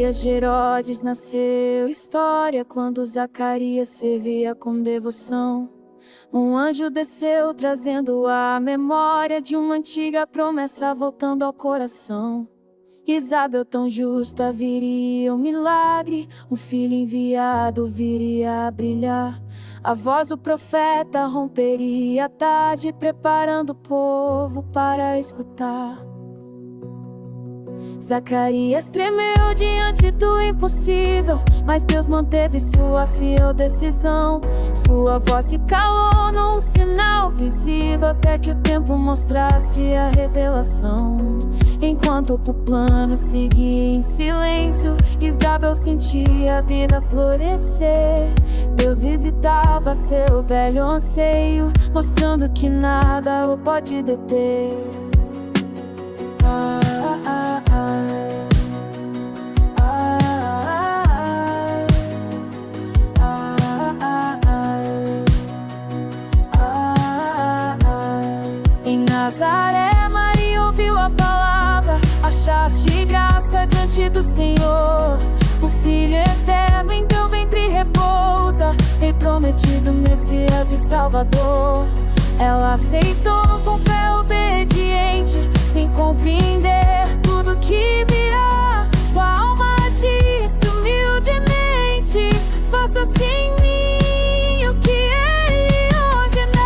dias de Herodes nasceu história, quando Zacarias servia com devoção. Um anjo desceu trazendo a memória de uma antiga promessa voltando ao coração. Isabel tão justa viria um milagre, um filho enviado viria a brilhar. A voz do profeta romperia a tarde, preparando o povo para escutar. Zacarias tremeu diante do impossível, mas Deus manteve sua fiel decisão. Sua voz se calou num sinal visível, até que o tempo mostrasse a revelação. Enquanto o plano seguia em silêncio, Isabel sentia a vida florescer. Deus visitava seu velho anseio, mostrando que nada o pode deter. Em Nazaré, Maria ouviu a palavra: achaste graça diante do Senhor. O Filho eterno em teu ventre repousa, Rei prometido, Messias e Salvador. Ela aceitou com fé obediente, sem compreender tudo que virá. Sua alma disse humildemente: faça-se em mim o que Ele ordenar.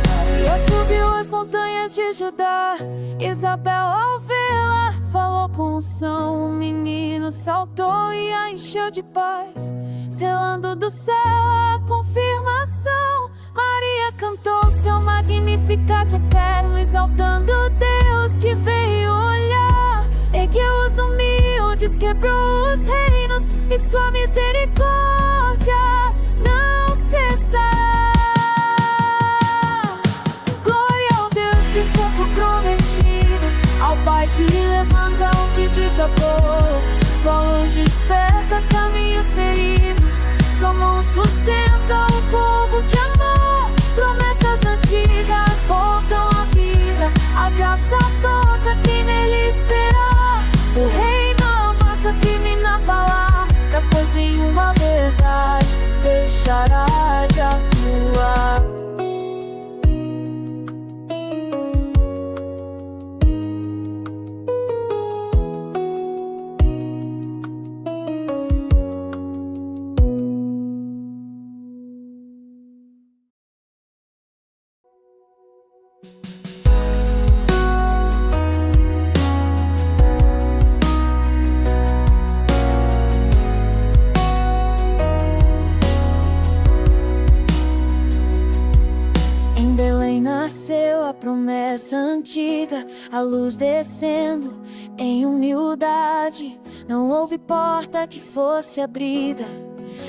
Maria subiu as montanhas de Judá. Isabel, ao vê-la, falou com unção. O menino saltou e a encheu de paz, selando do céu a confirmação. Maria cantou seu Magnificat eterno, exaltando Deus que veio olhar. Ergueu os humildes, quebrou os reinos, e sua misericórdia não cessará. Ao Pai que levanta o que desabou, sua luz desperta caminhos seguidos, sua mão sustenta o povo que amou. Promessas antigas voltam à vida, a graça toca quem nele esperar. O reino avança firme na palavra, pois nenhuma verdade deixará de atuar. Nasceu a promessa antiga, a luz descendo em humildade. Não houve porta que fosse abrida,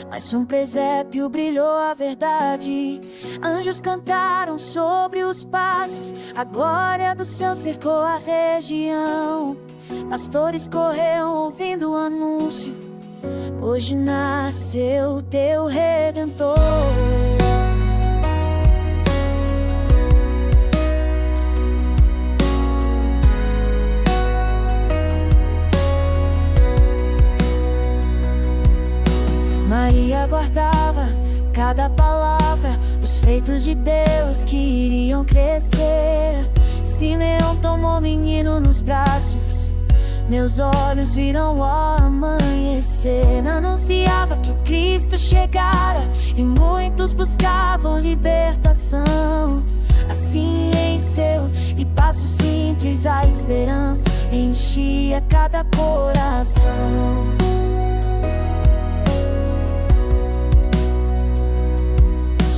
mas um presépio brilhou a verdade. Anjos cantaram sobre os passos, a glória do céu cercou a região. Pastores correram ouvindo o anúncio: hoje nasceu o teu Redentor. Maria guardava cada palavra, os feitos de Deus que iriam crescer. Simeão tomou o menino nos braços, meus olhos viram o amanhecer. Anunciava que Cristo chegara e muitos buscavam libertação. Assim em seu e passo simples a esperança enchia cada coração.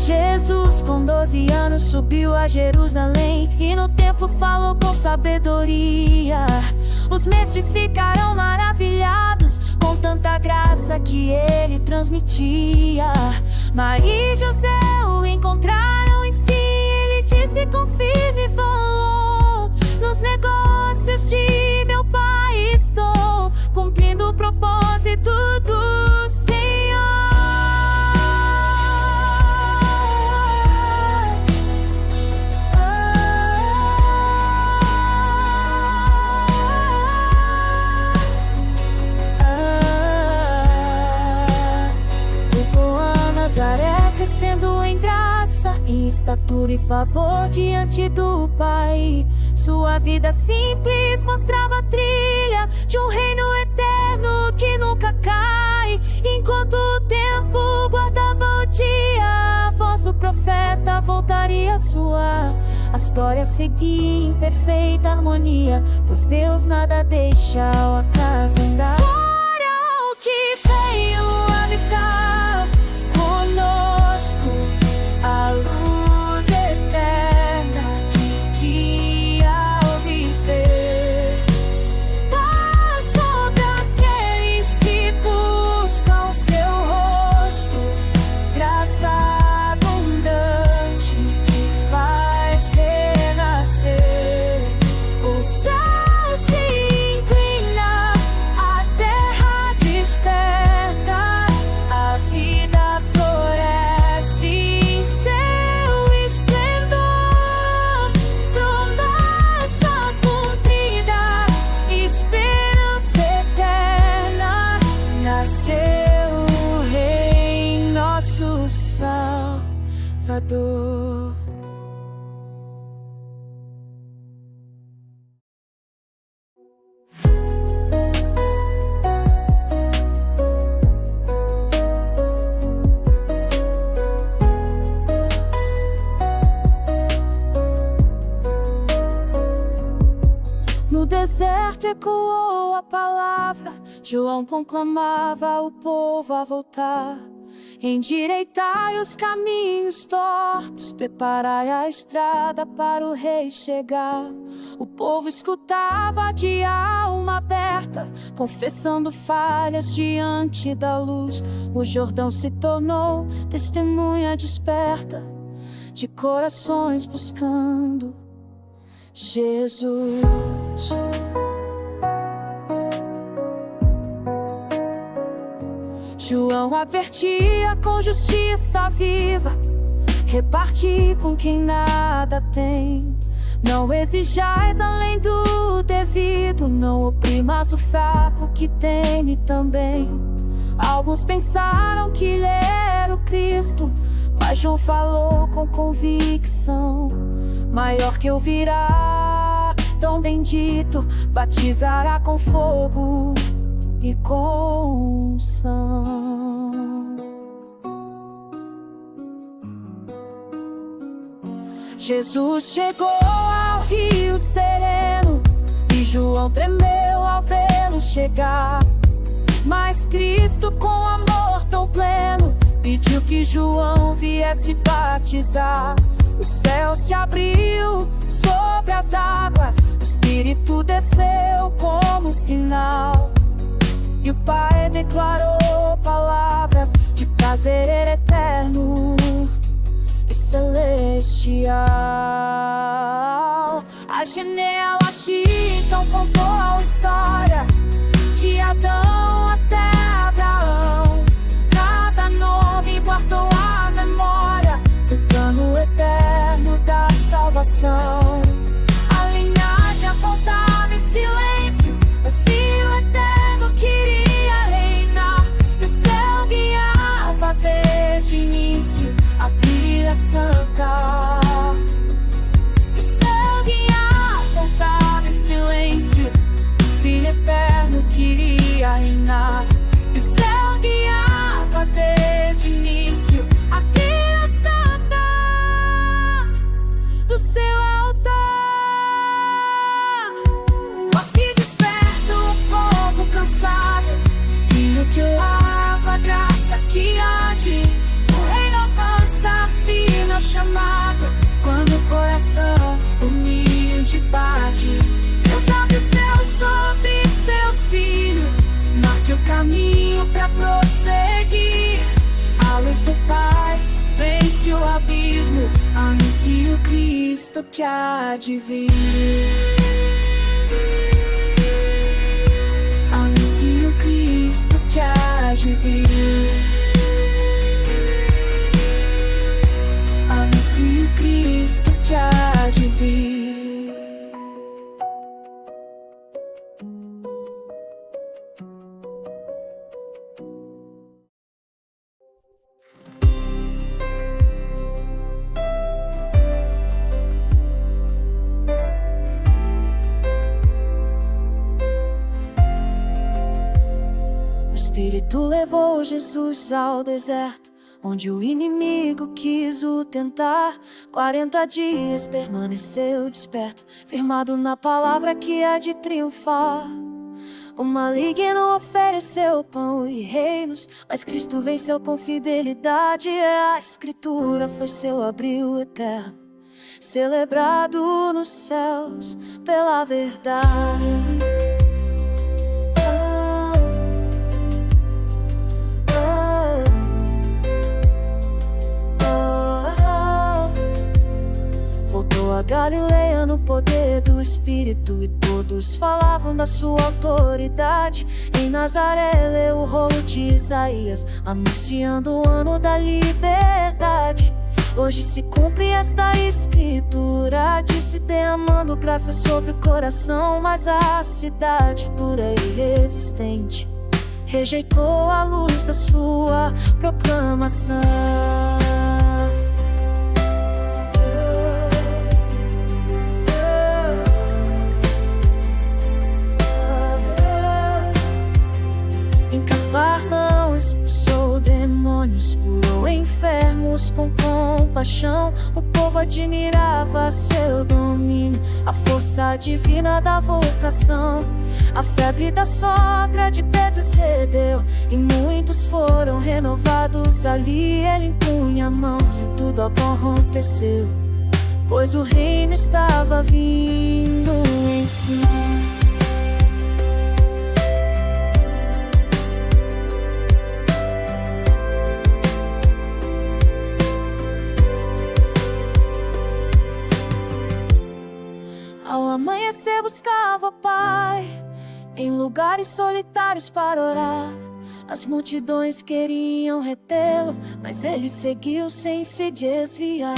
Jesus, com 12 anos, subiu a Jerusalém e no templo falou com sabedoria. Os mestres ficaram maravilhados com tanta graça que ele transmitia. Maria e José o encontraram, enfim, ele disse com firme valor: nos negócios de meu Pai estou, cumprindo o propósito do Senhor. Nazaré, crescendo em graça, em estatura e favor diante do Pai. Sua vida simples mostrava a trilha de um reino eterno que nunca cai. Enquanto o tempo guardava o dia, a voz do profeta voltaria a soar. A história seguia em perfeita harmonia, pois Deus nada deixa ao acaso andar. Glória ao que veio habitar conosco, a luz eterna que guia ao viver. Paz sobre aqueles que buscam seu rosto, graça abundante que faz renascer. O céu se inclina, a terra desperta, a vida floresce em seu esplendor. Promessa cumprida, esperança eterna, nasceu o Rei, nosso Salvador. No deserto ecoou a palavra, João conclamava o povo a voltar. Endireitai os caminhos tortos, preparai a estrada para o Rei chegar. O povo escutava de alma aberta, confessando falhas diante da luz. O Jordão se tornou testemunha desperta, de corações buscando Jesus. João advertia com justiça viva: reparti com quem nada tem. Não exijais além do devido, não oprimas o fraco que teme também. Alguns pensaram que ele era o Cristo, mas João falou com convicção: maior que eu virá, tão bendito, batizará com fogo e com unção. Jesus chegou ao rio sereno e João tremeu ao vê-lo chegar. Mas Cristo, com amor tão pleno, pediu que João viesse batizar. O céu se abriu sobre as águas, o Espírito desceu como sinal. E o Pai declarou palavras de prazer eterno e celestial. As janelas então contou a história de Adão até Abraão. Cada nome guardou a memória do plano eterno da salvação. A linhagem apontava em silêncio, o Filho eterno queria reinar. E o céu guiava desde o início a trilha santa. E o céu guiava, apontava em silêncio, o Filho eterno queria reinar. E o céu guiava desde o início a trilha santa do seu altar. Voz que desperta o povo cansado, rio que lava a graça que arde. O reino avança, firme ao chamado, quando o coração humilde bate. Deus abre o céu sobre seu filho, marque o caminho pra prosseguir. A luz do Pai vence o abismo, anuncie o Cristo que há de vir. Anuncie o Cristo que há de vir. Anuncie o Cristo que há de vir. Espírito levou Jesus ao deserto, onde o inimigo quis o tentar. 40 dias permaneceu desperto, firmado na palavra que há de triunfar. O maligno ofereceu pão e reinos, mas Cristo venceu com fidelidade. A Escritura foi seu abril eterno, celebrado nos céus pela verdade. Voltou a Galileia no poder do Espírito, e todos falavam da sua autoridade. Em Nazaré leu o rolo de Isaías, anunciando o ano da liberdade. Hoje se cumpre esta escritura, disse derramando graça sobre o coração. Mas a cidade dura e resistente rejeitou a luz da sua proclamação. Não expulsou demônios, curou enfermos com compaixão. O povo admirava seu domínio, a força divina da vocação. A febre da sogra de Pedro cedeu, e muitos foram renovados ali. Ele impunha mãos e tudo aconteceu, pois o reino estava vindo, enfim. Ao amanhecer buscava o Pai em lugares solitários para orar. As multidões queriam retê-lo, mas ele seguiu sem se desviar.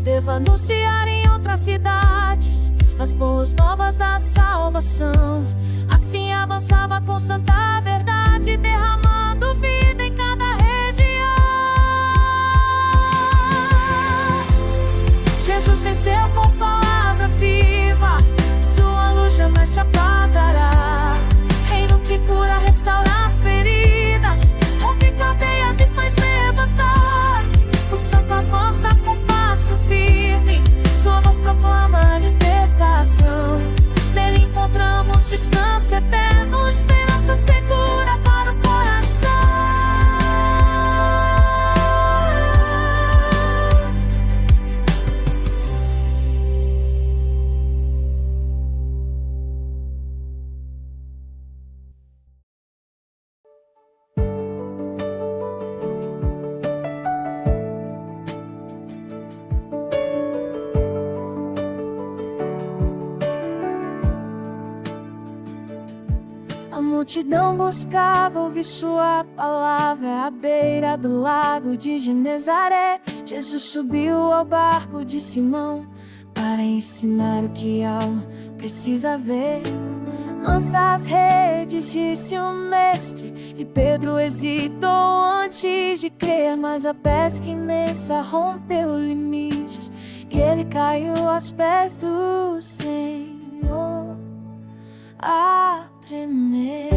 Devo anunciar em outras cidades as boas novas da salvação. Assim avançava com santa verdade, derramando vida em cada região. Jesus venceu com palavra viva, sua luz jamais se apagará. Reino que cura, restaura feridas, rompe cadeias e faz levantar. O santo avança com passo firme, sua voz proclama a libertação. Nele encontramos descanso eterno, esperança segura para o coração. A multidão buscava ouvir sua palavra à beira do lago de Genezaré. Jesus subiu ao barco de Simão para ensinar o que a alma precisa ver. Lança as redes, disse o mestre, e Pedro hesitou antes de crer. Mas a pesca imensa rompeu limites, e ele caiu aos pés do Senhor a tremer.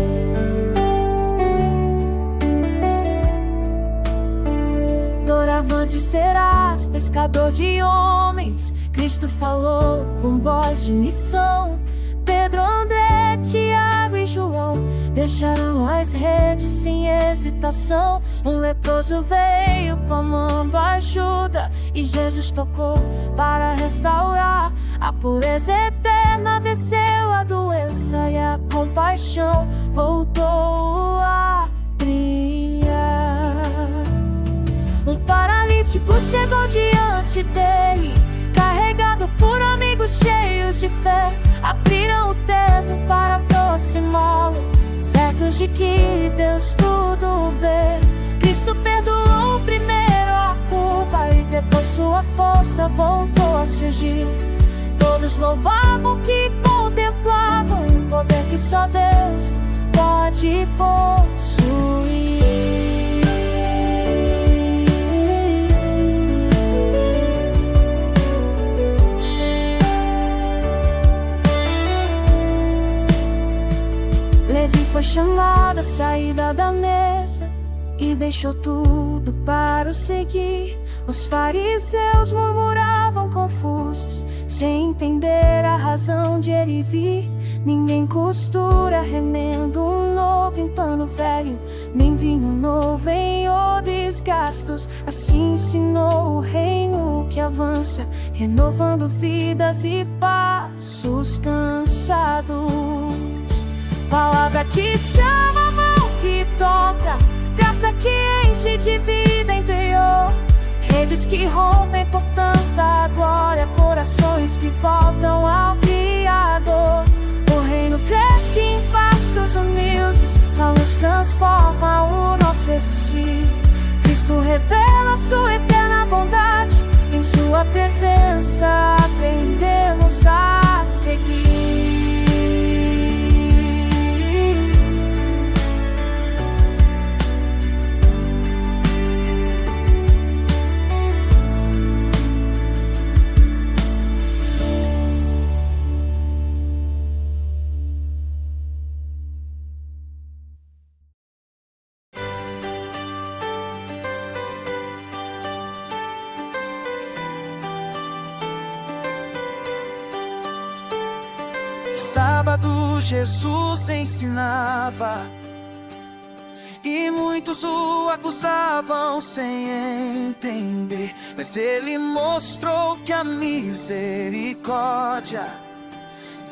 Doravante serás pescador de homens, Cristo falou com voz de missão. Pedro, André, Tiago e João deixaram as redes sem hesitação. Um leproso veio clamando ajuda, e Jesus tocou para restaurar. A pureza eterna venceu a doença, e a compaixão voltou a brilhar. Um paralítico chegou diante dele, carregado por amigos cheios de fé. Abriram o teto para aproximá-lo, certos de que Deus tudo vê. Cristo perdoou primeiro a culpa, e depois sua força voltou a surgir. Todos louvavam que contemplavam um poder que só Deus pode possuir. Levi foi chamado à saída deixou tudo para o seguir. Os fariseus murmuravam confusos, sem entender a razão de ele vir. Ninguém costura remendo novo em pano velho, nem vinho novo em odres gastos. Assim ensinou o reino que avança, renovando vidas e passos cansados. Palavra que chama, mão que toca, graça que enche de vida interior. Redes que rompem por tanta glória, corações que voltam ao Criador. O reino cresce em passos humildes, a luz transforma o nosso existir. Cristo revela sua eterna bondade, em sua presença aprendemos a seguir. Sábado Jesus ensinava, e muitos o acusavam sem entender. Mas ele mostrou que a misericórdia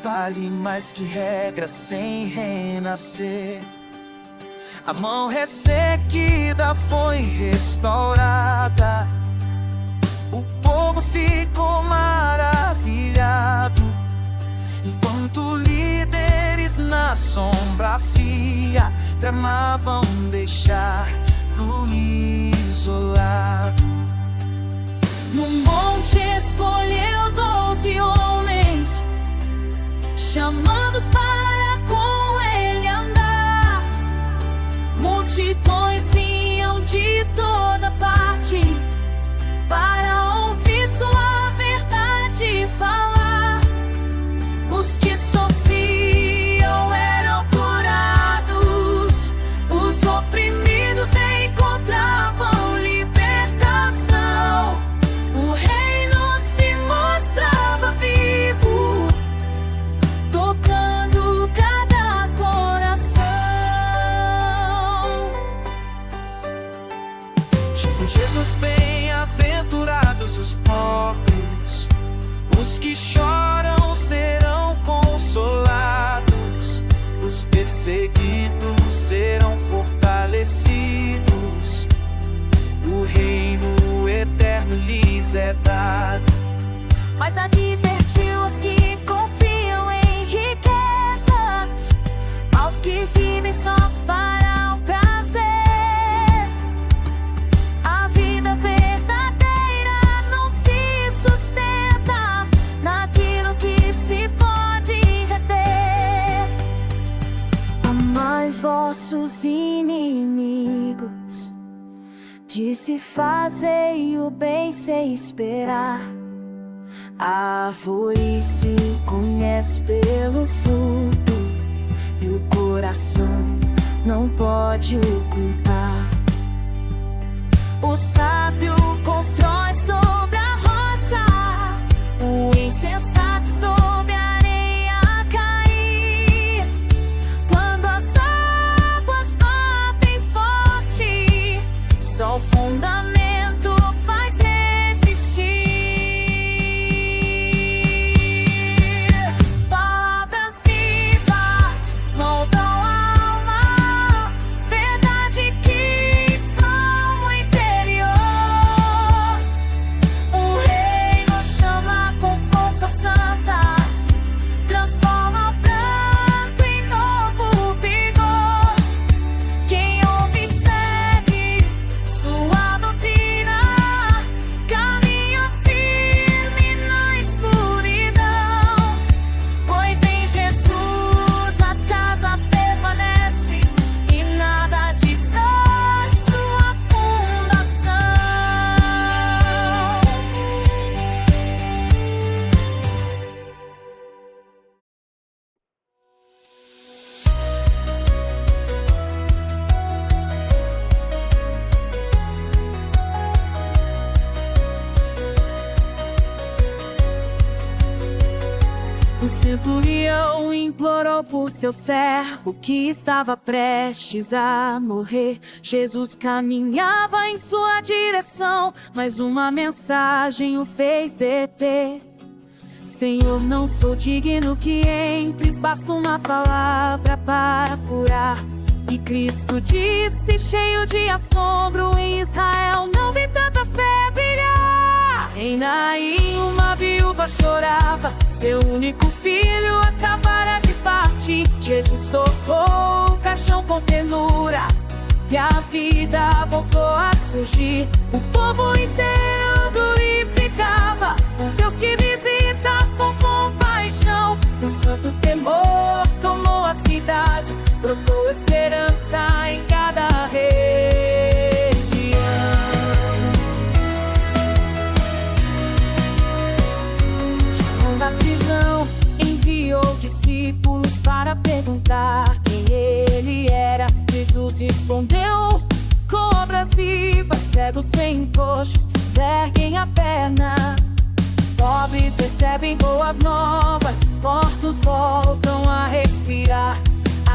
vale mais que regras sem renascer. A mão ressequida foi restaurada, o povo ficou maravilhado, enquanto líderes na sombra fria tramavam deixar-no isolado. No monte escolheu 12 homens, chamando-os para com ele andar. Multidões vinham de toda parte para ouvir sua verdade falar. Os que sofriam eram curados, os oprimidos encontravam libertação. O reino se mostrava vivo, tocando cada coração. Sem Jesus, bem-aventurados os pobres, os que choram serão consolados, os perseguidos serão fortalecidos, o reino eterno lhes é dado. Mas advertiu os que confiam em riquezas, aos que vivem só para o prazer. A vida verdadeira não se sustenta naquilo que se pode reter. Amais vossos inimigos, disse fazei o bem sem esperar. A árvore se conhece pelo fruto, e o coração não pode ocultar. O sábio constrói sobre a rocha, o insensato sobre a areia cair. Quando as águas batem forte, só o fundamento faz resistir. Palavras vivas moldam a alma, verdade que inflama o interior. O reino chama com força santa, transforma o pranto em novo vigor. Quem ouve e segue sua doutrina O centurião implorou por seu servo que estava prestes a morrer. Jesus caminhava em sua direção, mas uma mensagem o fez deter. Senhor, não sou digno que entres, basta uma palavra para curar. E Cristo disse, cheio de assombro, em Israel não vi tanta fé brilhar. Em Naim uma viúva chorava, seu único filho acabara de partir. Jesus tocou o caixão com ternura, e a vida voltou a surgir. O povo inteiro glorificava o Deus que visita com compaixão. O santo temor tomou a cidade, brotou esperança em cada região. João da prisão enviou discípulos para perguntar quem ele era. Jesus respondeu: cobras vivas, cegos veem, coxos erguem a perna, pobres recebem boas novas, mortos voltam a respirar.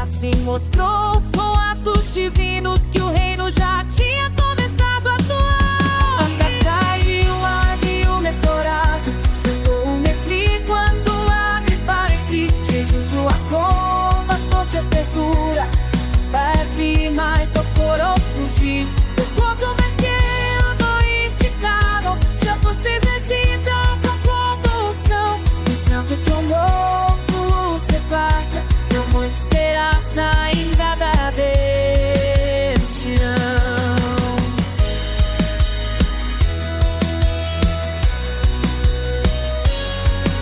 Assim mostrou com atos divinos que o reino já tinha começado a atuar. Anda, saiu e o mensorazo, sentou o mestre quando a gripa em si. Jesus te acou, bastou te apertura, pés mais procurou surgir. O corpo verteu, glorificado, já vocês hesitam com convulsão. O santo tomou, o sepulcro, deu muita esperança em cada região.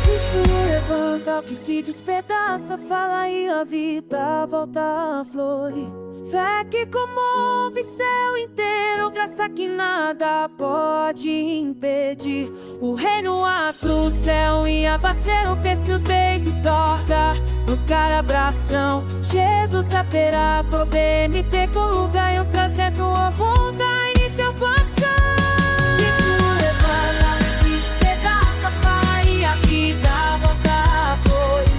Cristo levanta o que se despedaça, fala e a vida volta a florir. Fé que comove céu inteiro, graça que nada pode impedir. O reino abre o céu e a parceiro peste os beijos torta. No cara abração, Jesus saberá problema e ter com lugar eu trazendo a vontade de teu coração. Cristo levanta, se despedaça, fala e a vida volta a florir.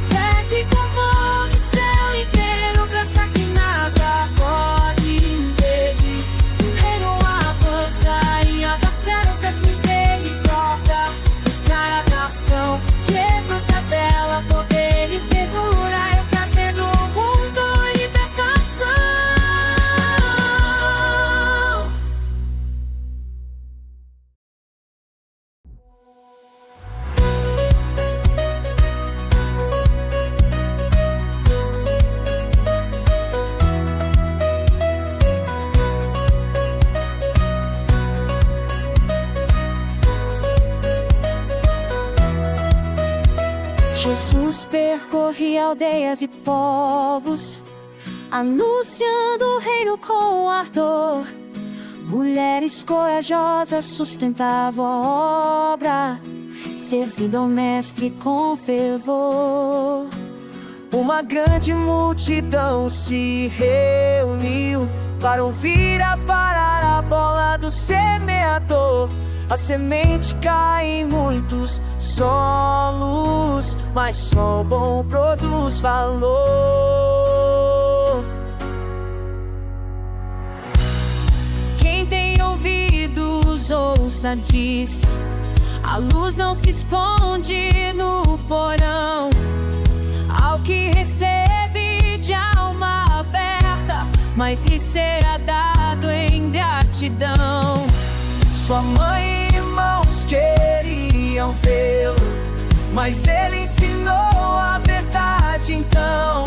Fé que comove céu inteiro, graça que nada pode impedir. O reino avança e a parceiro peste os beijos torta. No cara abração, Jesus revela poder e ternura, eu trazendo o mundo em libertação. Jesus percorria aldeias e povos, anunciando o reino com ardor. Mulheres corajosas sustentavam a obra, servindo ao mestre com fervor. Uma grande multidão se reuniu para ouvir a parábola do semeador. A semente cai em muitos solos, mas só bom produz valor. Quem tem ouvidos, ouça, diz: a luz não se esconde no porão. Ao que recebe de alma aberta, mas lhe será dado em gratidão. Sua mãe e irmãos queriam vê-lo, mas ele ensinou a verdade então.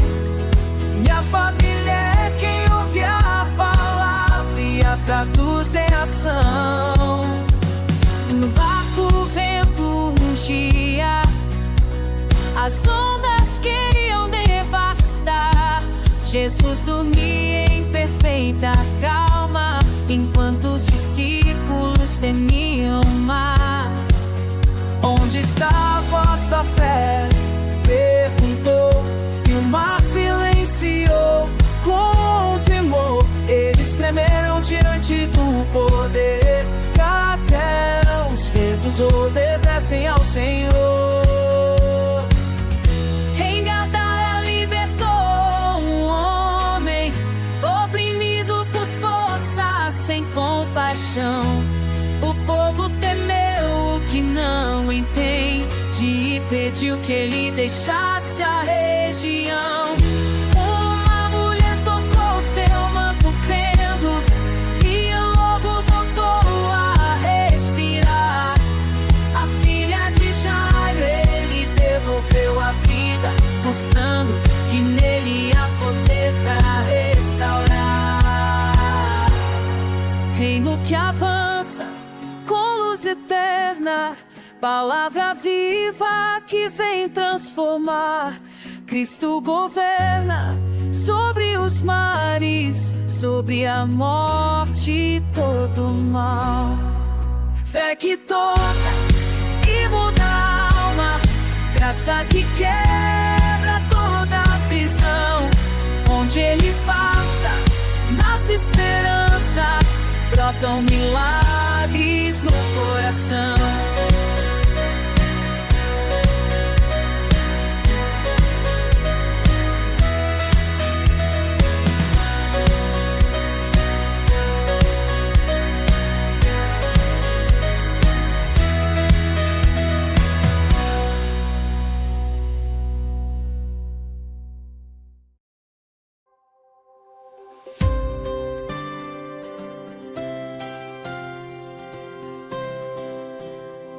Minha família é quem ouve a palavra e a traduz em ação. No barco o vento rugia, as ondas queriam devastar. Jesus dormia em perfeita calma, enquanto os discípulos temiam o mar. Onde está a vossa fé? Perguntou, e o mar silenciou com temor. Eles tremeram diante do poder, até os ventos obedecem ao Senhor. que não entende e pediu que ele deixasse a região. Uma mulher tocou seu manto crendo e logo voltou a respirar. A filha de Jairo ele devolveu a vida, mostrando que nele há poder para restaurar. Reino que avança com luz eterna, palavra viva que vem transformar. Cristo governa sobre os mares, sobre a morte e todo o mal. Fé que toca e muda a alma, graça que quebra toda a prisão. Onde ele passa, nasce esperança, brotam milagres no coração.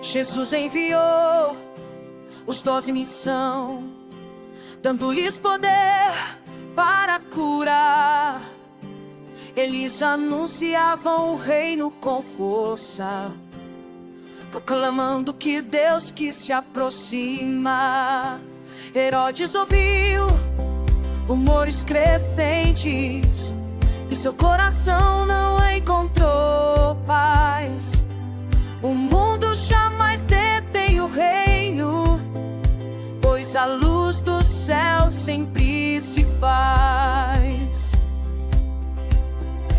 Jesus enviou os 12 em missão, dando-lhes poder para curar. Eles anunciavam o reino com força, proclamando que Deus que se aproxima. Herodes ouviu rumores crescentes e seu coração não encontrou paz. O mundo jamais detém o reino, pois a luz do céu sempre se faz.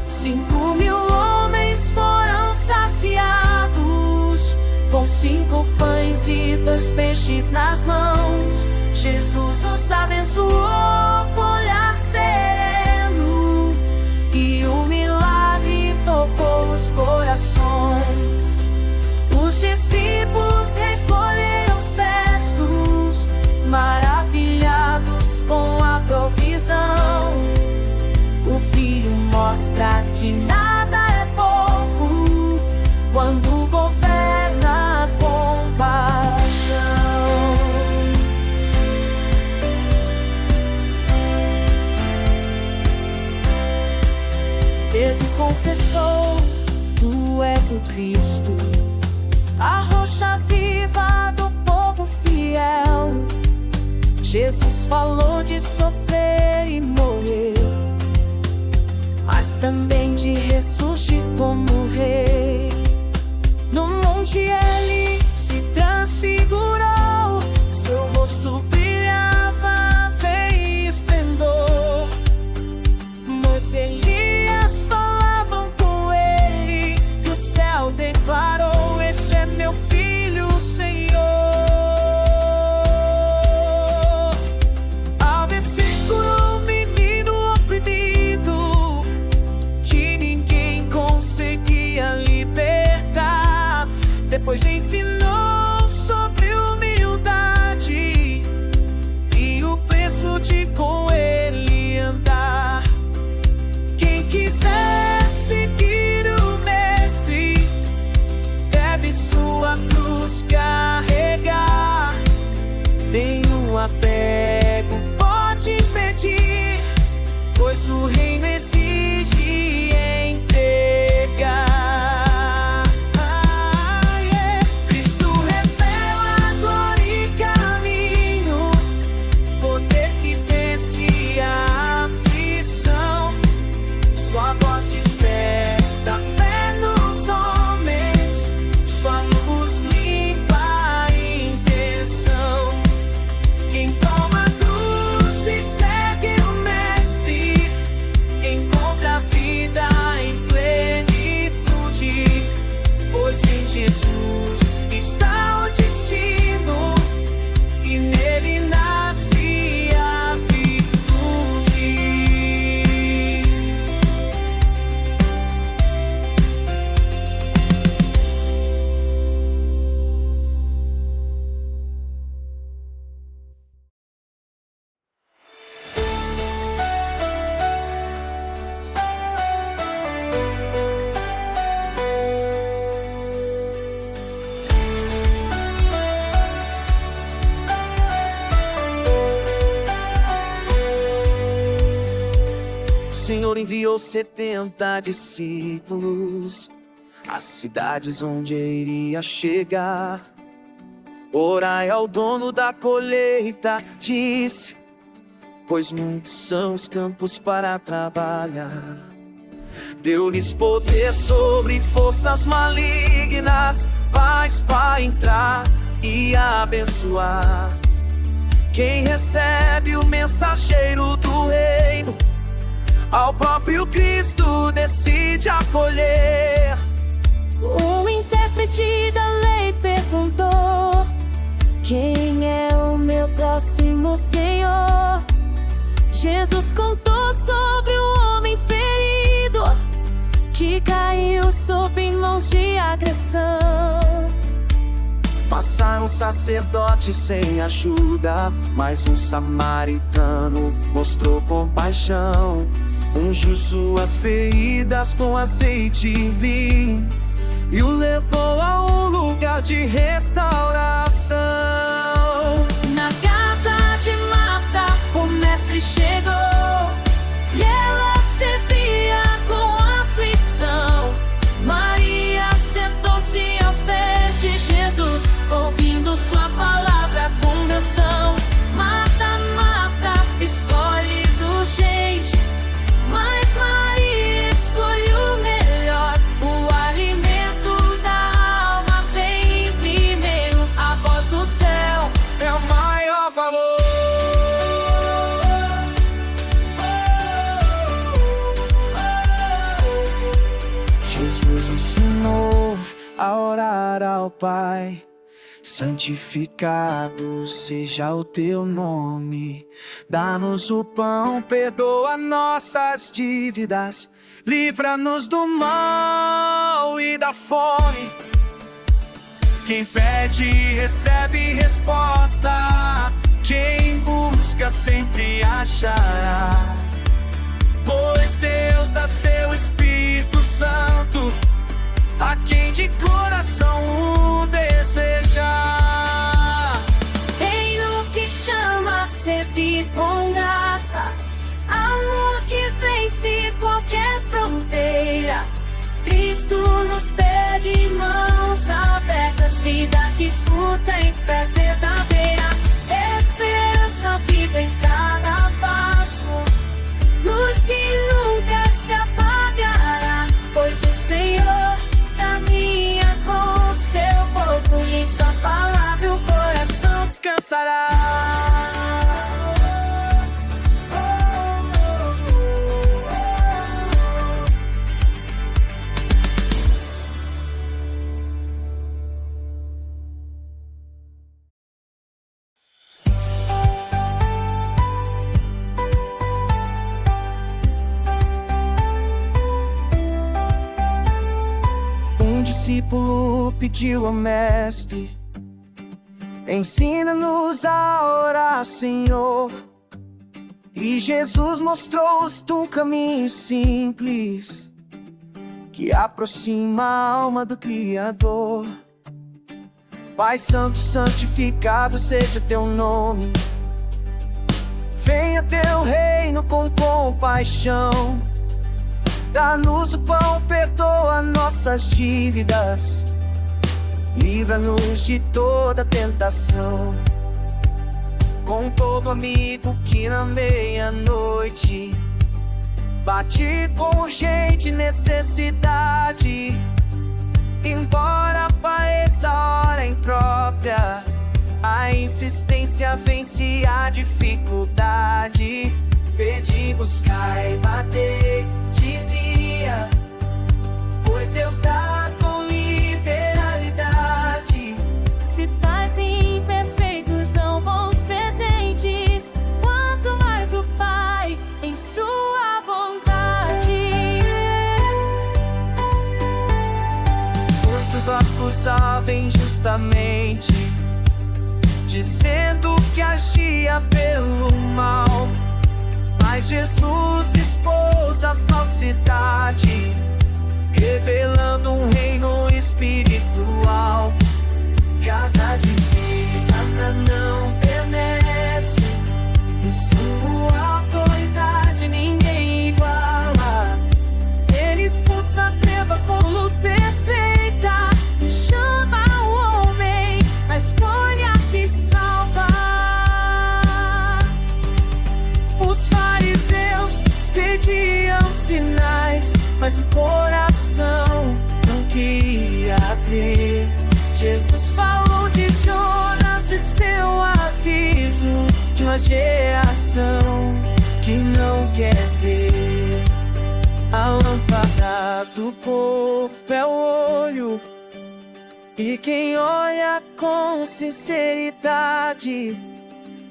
5.000 homens foram saciados, com 5 pães e 2 peixes nas mãos. Jesus os abençoou com olhar sereno, e o milagre tocou os corações. Os discípulos recolheram cestos, maravilhados com a provisão. O Filho mostra que nada é pouco quando governa com paixão. Pedro confessou: Tu és o Cristo, a rocha viva do povo fiel. Jesus falou de sofrer e morrer, mas também de ressurgir como rei. No monte ele se transfigurou, seu rosto brilhava em esplendor. Moisés e Elias falavam com ele, e o céu declarou: Esse é meu filho, o Senhor. Ao descer curou o menino oprimido, que ninguém conseguia libertar. Depois ensinou sobre humildade e o preço de com ele andar. Quem quiser seguir o mestre deve sua cruz carregar. Nenhum apego pode impedir, pois o reino exige entregar. Cristo revela a glória e caminho, poder que vence a aflição. Sua voz desperta fé nos homens, sua luz limpa a intenção. Quem toma a cruz e segue o mestre encontra a vida em plenitude, pois em Jesus está o destino e nele nasce a virtude. enviou 70 discípulos às cidades onde iria chegar. Orai ao dono da colheita, disse, pois muitos são os campos para trabalhar. Deu-lhes poder sobre forças malignas, paz para entrar e abençoar. Quem recebe o mensageiro do reino, ao próprio Cristo decide acolher. O intérprete da lei perguntou: quem é o meu próximo Senhor? Jesus contou sobre um homem ferido que caiu sob mãos de agressão. Passaram sacerdotes sem ajuda, mas um samaritano mostrou compaixão. Ungiu suas feridas com azeite e vinho e o levou a um lugar de restauração. Na casa de Marta, o mestre chegou e ela servia com aflição. Maria sentou-se aos pés de Jesus, ouvindo sua palavra com devoção. Marta, Marta, escolhes urgente, mas Maria escolheu o melhor. O alimento da alma vem primeiro. A voz do céu é o maior valor. Jesus ensinou a orar ao Pai: santificado seja o teu nome. Dá-nos o pão, perdoa nossas dívidas, livra-nos do mal e da fome. Quem pede recebe resposta, quem busca sempre achará. Pois Deus dá seu Espírito Santo a quem de coração o desejar. reino que chama a servir com graça, amor que vence qualquer fronteira. Cristo nos pede mãos abertas, vida que escuta em fé verdadeira. Esperança viva em cada passo, luz que nunca se apagará. Pois o Senhor caminha com o seu povo e em sua palavra o coração Descansará. Um discípulo pediu ao mestre: ensina-nos a orar, Senhor. E Jesus mostrou-nos um caminho simples que aproxima a alma do Criador. Pai Santo, santificado seja teu nome. Venha teu reino com compaixão. Dá-nos o pão, perdoa nossas dívidas, livra-nos de toda tentação. Com todo amigo que na meia-noite bate com urgente necessidade, embora pareça hora imprópria, a insistência vence a dificuldade. Pedi, buscar e bater, dizia, pois Deus dá com liberalidade. Se pais imperfeitos dão bons presentes, quanto mais o Pai em sua bondade. Muitos acusavam injustamente, dizendo que agia pelo mal. Mas Jesus expôs a falsidade, revelando um reino espiritual. Casa de vida não permanece, em sua autoridade ninguém iguala. a crer. Jesus falou de Jonas e seu aviso de uma geração que não quer ver. A lâmpada do povo é o olho, e quem olha com sinceridade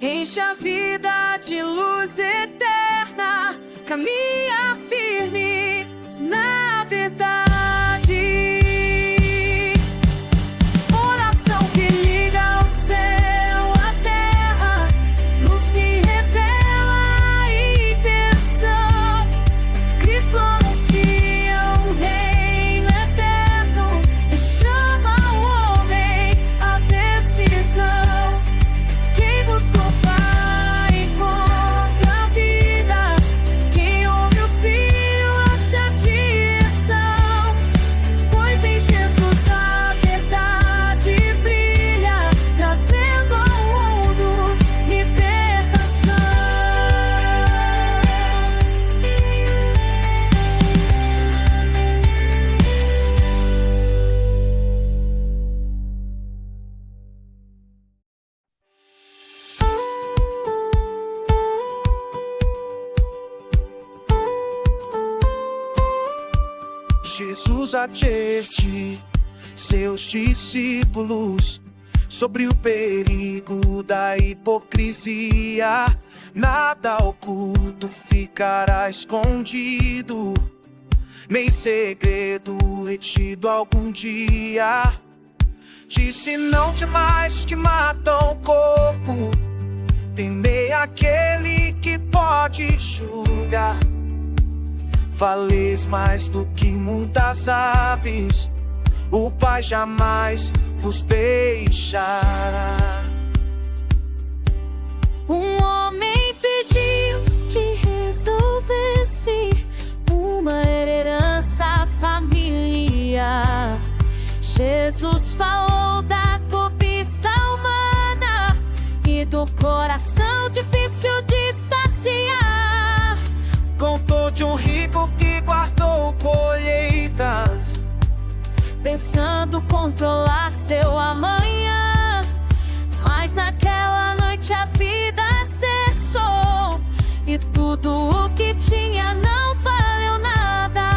enche a vida de luz eterna, caminha firme na verdade. Oração que liga o céu à terra, luz que revela a intenção. Cristo anuncia um reino eterno e chama o homem à decisão. Quem busca o Pai encontra a vida, quem ouve o Filho acha direção, pois em Jesus a verdade brilha, trazendo ao mundo libertação. Jesus adverte seus discípulos sobre o perigo da hipocrisia. Nada oculto ficará escondido, nem segredo retido algum dia. Disse: não temais os que matam o corpo, temei aquele que pode julgar. Valeis mais do que muitas aves, o Pai jamais vos deixará. Um homem pediu que resolvesse uma herança familiar. Jesus falou da cobiça humana e do coração difícil de saciar. Contou de um rico que guardou colheitas, pensando controlar seu amanhã, mas naquela noite a vida cessou e tudo o que tinha não valeu nada.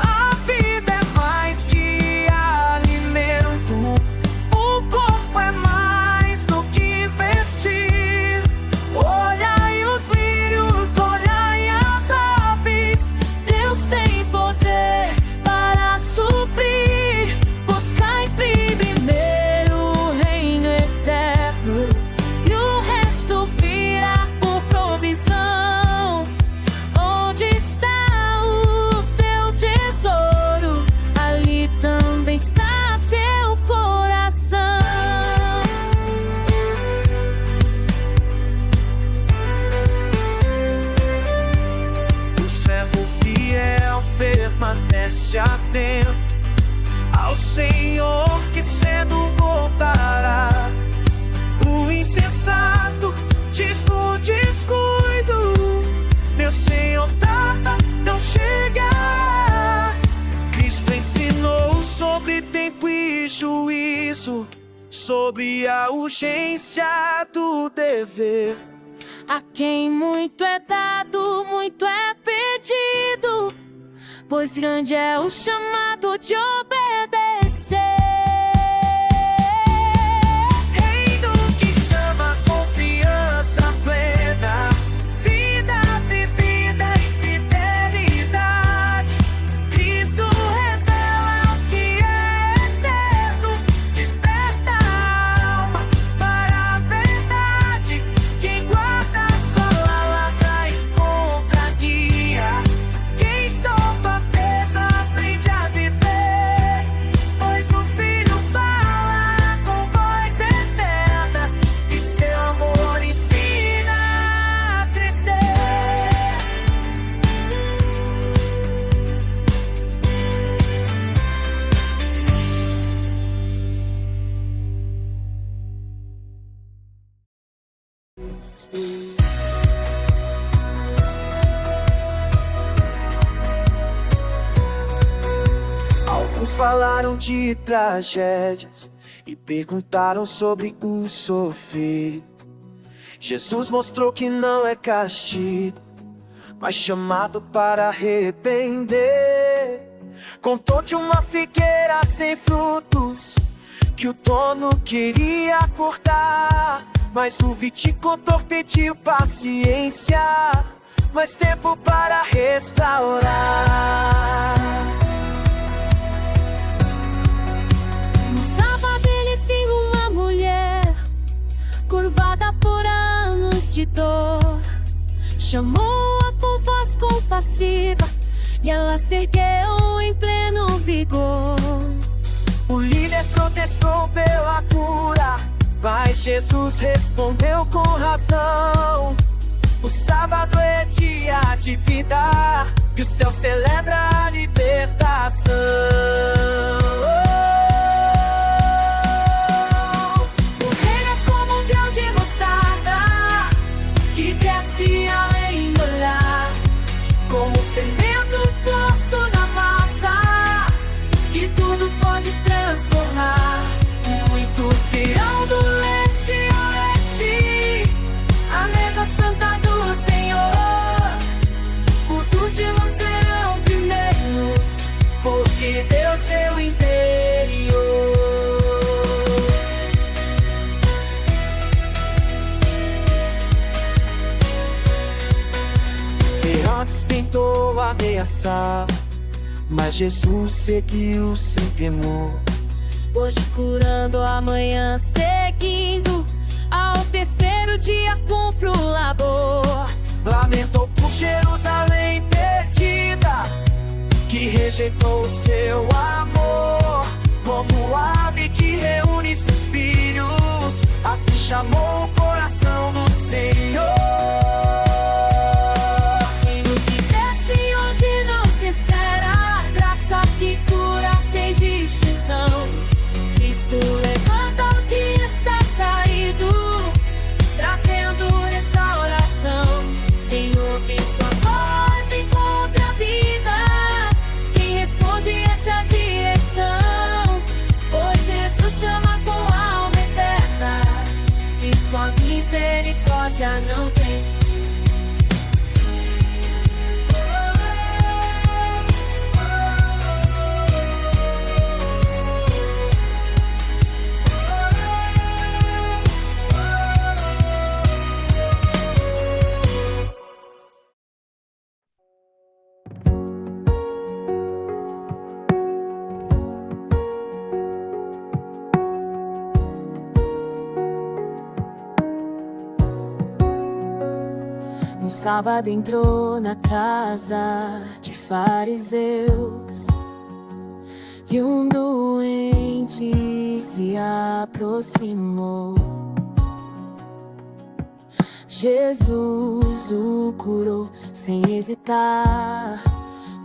a vida é mais que alimento, o corpo é mais do que vestir. Olhai os lírios, olhai as aves, Deus tem poder para suprir. Buscai primeiro o reino eterno e o resto virá por provisão. Onde está o teu tesouro, ali também está teu coração. o servo fiel permanece atento ao Senhor, que cedo voltará. O insensato diz no descuido: meu Senhor tarda, não chega. Cristo ensinou sobre tempo e juízo, sobre a urgência do dever. A quem muito é dado, muito é pedido, pois grande é o chamado de obedecer. Reino que chama confiança plena, vida vivida em fidelidade. Cristo revela o que é eterno, desperta a alma para a verdade. Quem guarda a sua palavra encontra guia, quem solta a presa aprende a viver, pois o Filho fala com voz eterna e seu amor ensina a crescer. Uns falaram de tragédias e perguntaram sobre o sofrer. Jesus mostrou que não é castigo, mas chamado para arrepender. Contou de uma figueira sem frutos que o dono queria cortar, mas o viticultor pediu paciência, mais tempo para restaurar. No sábado ele viu uma mulher curvada por anos de dor. Chamou-a com voz compassiva e ela se ergueu em pleno vigor. O líder protestou pela cura, mas Jesus respondeu com razão. O sábado é dia de vida e o céu celebra a libertação. O reino é como um grão de mostarda que cresce além do olhar, como fermento posto na massa que tudo pode transformar. Muitos irão do leste a oeste à mesa santa do Senhor. Os últimos serão primeiros, porque Deus é o interior. Herodes tentou ameaçar, mas Jesus seguiu sem temor. Hoje curando, amanhã seguindo, ao terceiro dia cumpre o labor. Lamentou por Jerusalém perdida, que rejeitou o seu amor. Como ave que reúne seus filhos, assim chamou o coração do Senhor. Reino que desce onde não se espera, graça que cura sem distinção. Cristo levanta o que está caído, trazendo restauração. Quem ouve sua voz encontra a vida, quem responde acha direção. Pois Jesus chama com alma eterna e sua misericórdia não tem fim. No sábado entrou na casa de fariseus e um doente se aproximou. Jesus o curou sem hesitar,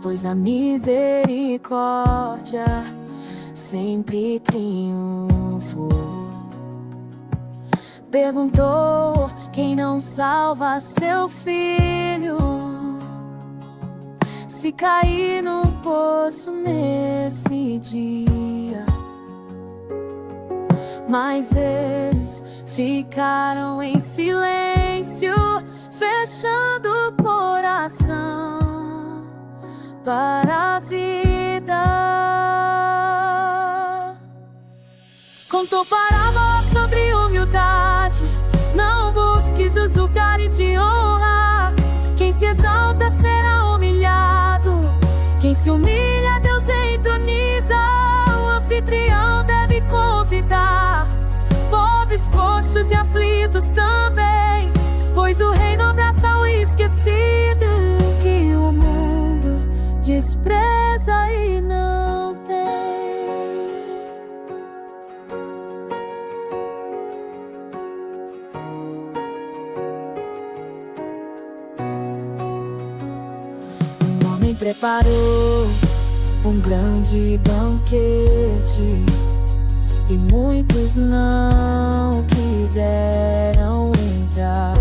pois a misericórdia sempre triunfou. Perguntou quem não salva seu filho se cair num poço nesse dia. Mas eles ficaram em silêncio, fechando o coração para a vida. Contou parábolas sobre humildade, não busques os lugares de honra. Quem se exalta será humilhado, quem se humilha Deus entroniza. O anfitrião deve convidar pobres, coxos e aflitos também, pois o reino abraça o esquecido, que o mundo despreza e não tem. Preparou um grande banquete e muitos não quiseram entrar.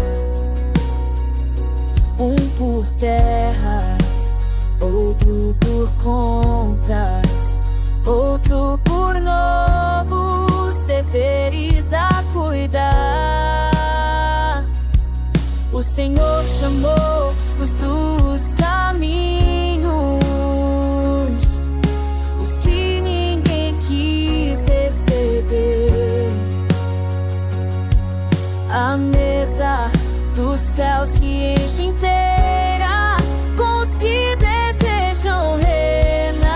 Um por terras, outro por compras, Senhor chamou-os dos caminhos, os que ninguém quis receber. A mesa dos céus se enche inteira com os que desejam renascer.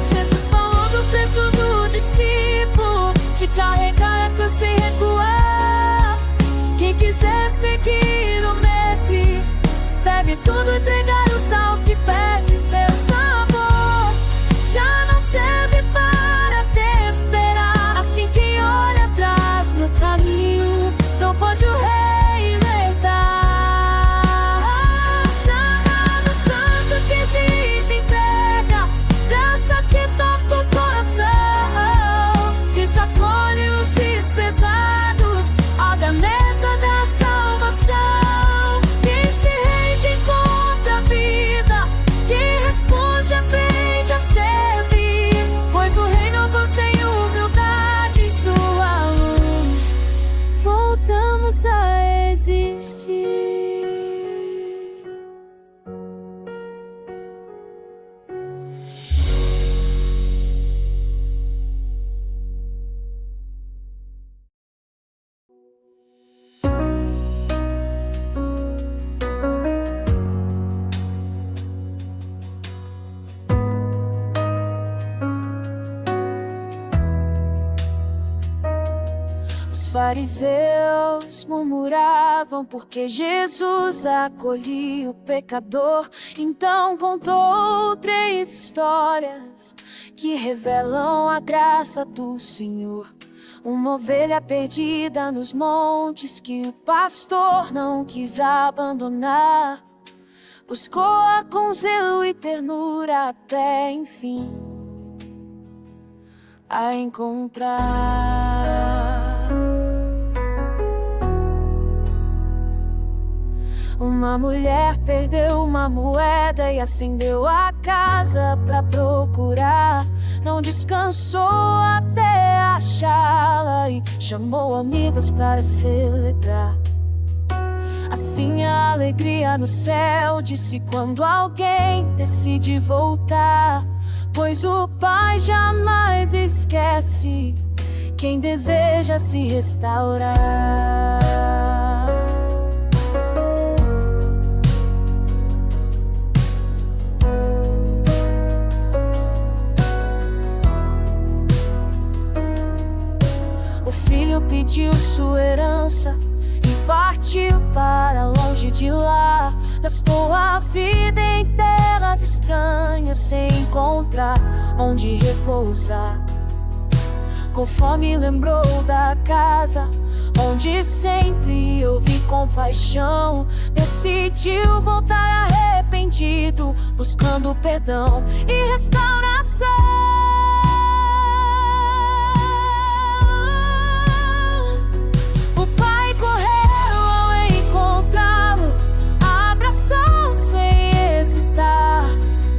Jesus falou do preço do discípulo, de carregar a cruz sem recuar. Quem quiser seguir o mestre, deve tudo entregar o sal que perde seu sabor. Já não serve para temperar, assim quem olha atrás no caminho não pode o reinventar. Chamado santo que exige entrega, graça que toca o coração. Cristo acolhe os desprezados, abre a mesa da salvação. Quem se rende encontra a vida, quem responde aprende a servir, pois o reino você em humildade em sua luz voltamos a existir. Os fariseus murmuravam porque Jesus acolhia o pecador. Então contou 3 histórias que revelam a graça do Senhor. Uma ovelha perdida nos montes que o pastor não quis abandonar, buscou-a com zelo e ternura até enfim a encontrar. Uma mulher perdeu uma moeda e acendeu a casa pra procurar. Não descansou até achá-la e chamou amigos para celebrar. Assim a alegria no céu disse quando alguém decide voltar, pois o Pai jamais esquece quem deseja se restaurar. O filho pediu sua herança e partiu para longe de lá. Gastou a vida em terras estranhas sem encontrar onde repousar. Com fome lembrou da casa onde sempre houve compaixão. Decidiu voltar arrependido, buscando perdão e restauração. Sem hesitar,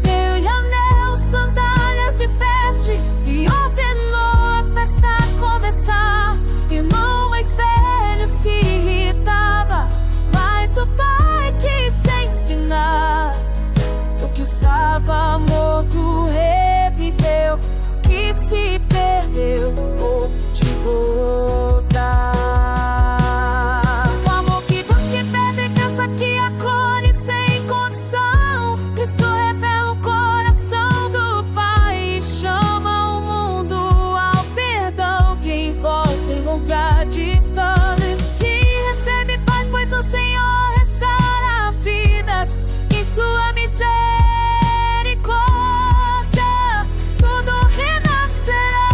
deu-lhe anel, sandálias e veste e ordenou a festa começar. Irmão mais velho se irritava, mas o pai quis ensinar. O que estava morto reviveu, que se perdeu pôde voltar. O amor que busca e perde, cansa que acolhe sem condição. Cristo revela o coração do Pai e chama o mundo ao perdão. Quem volta encontra descanso, quem recebe paz, pois o Senhor restaura vidas em sua misericórdia. Tudo renascerá.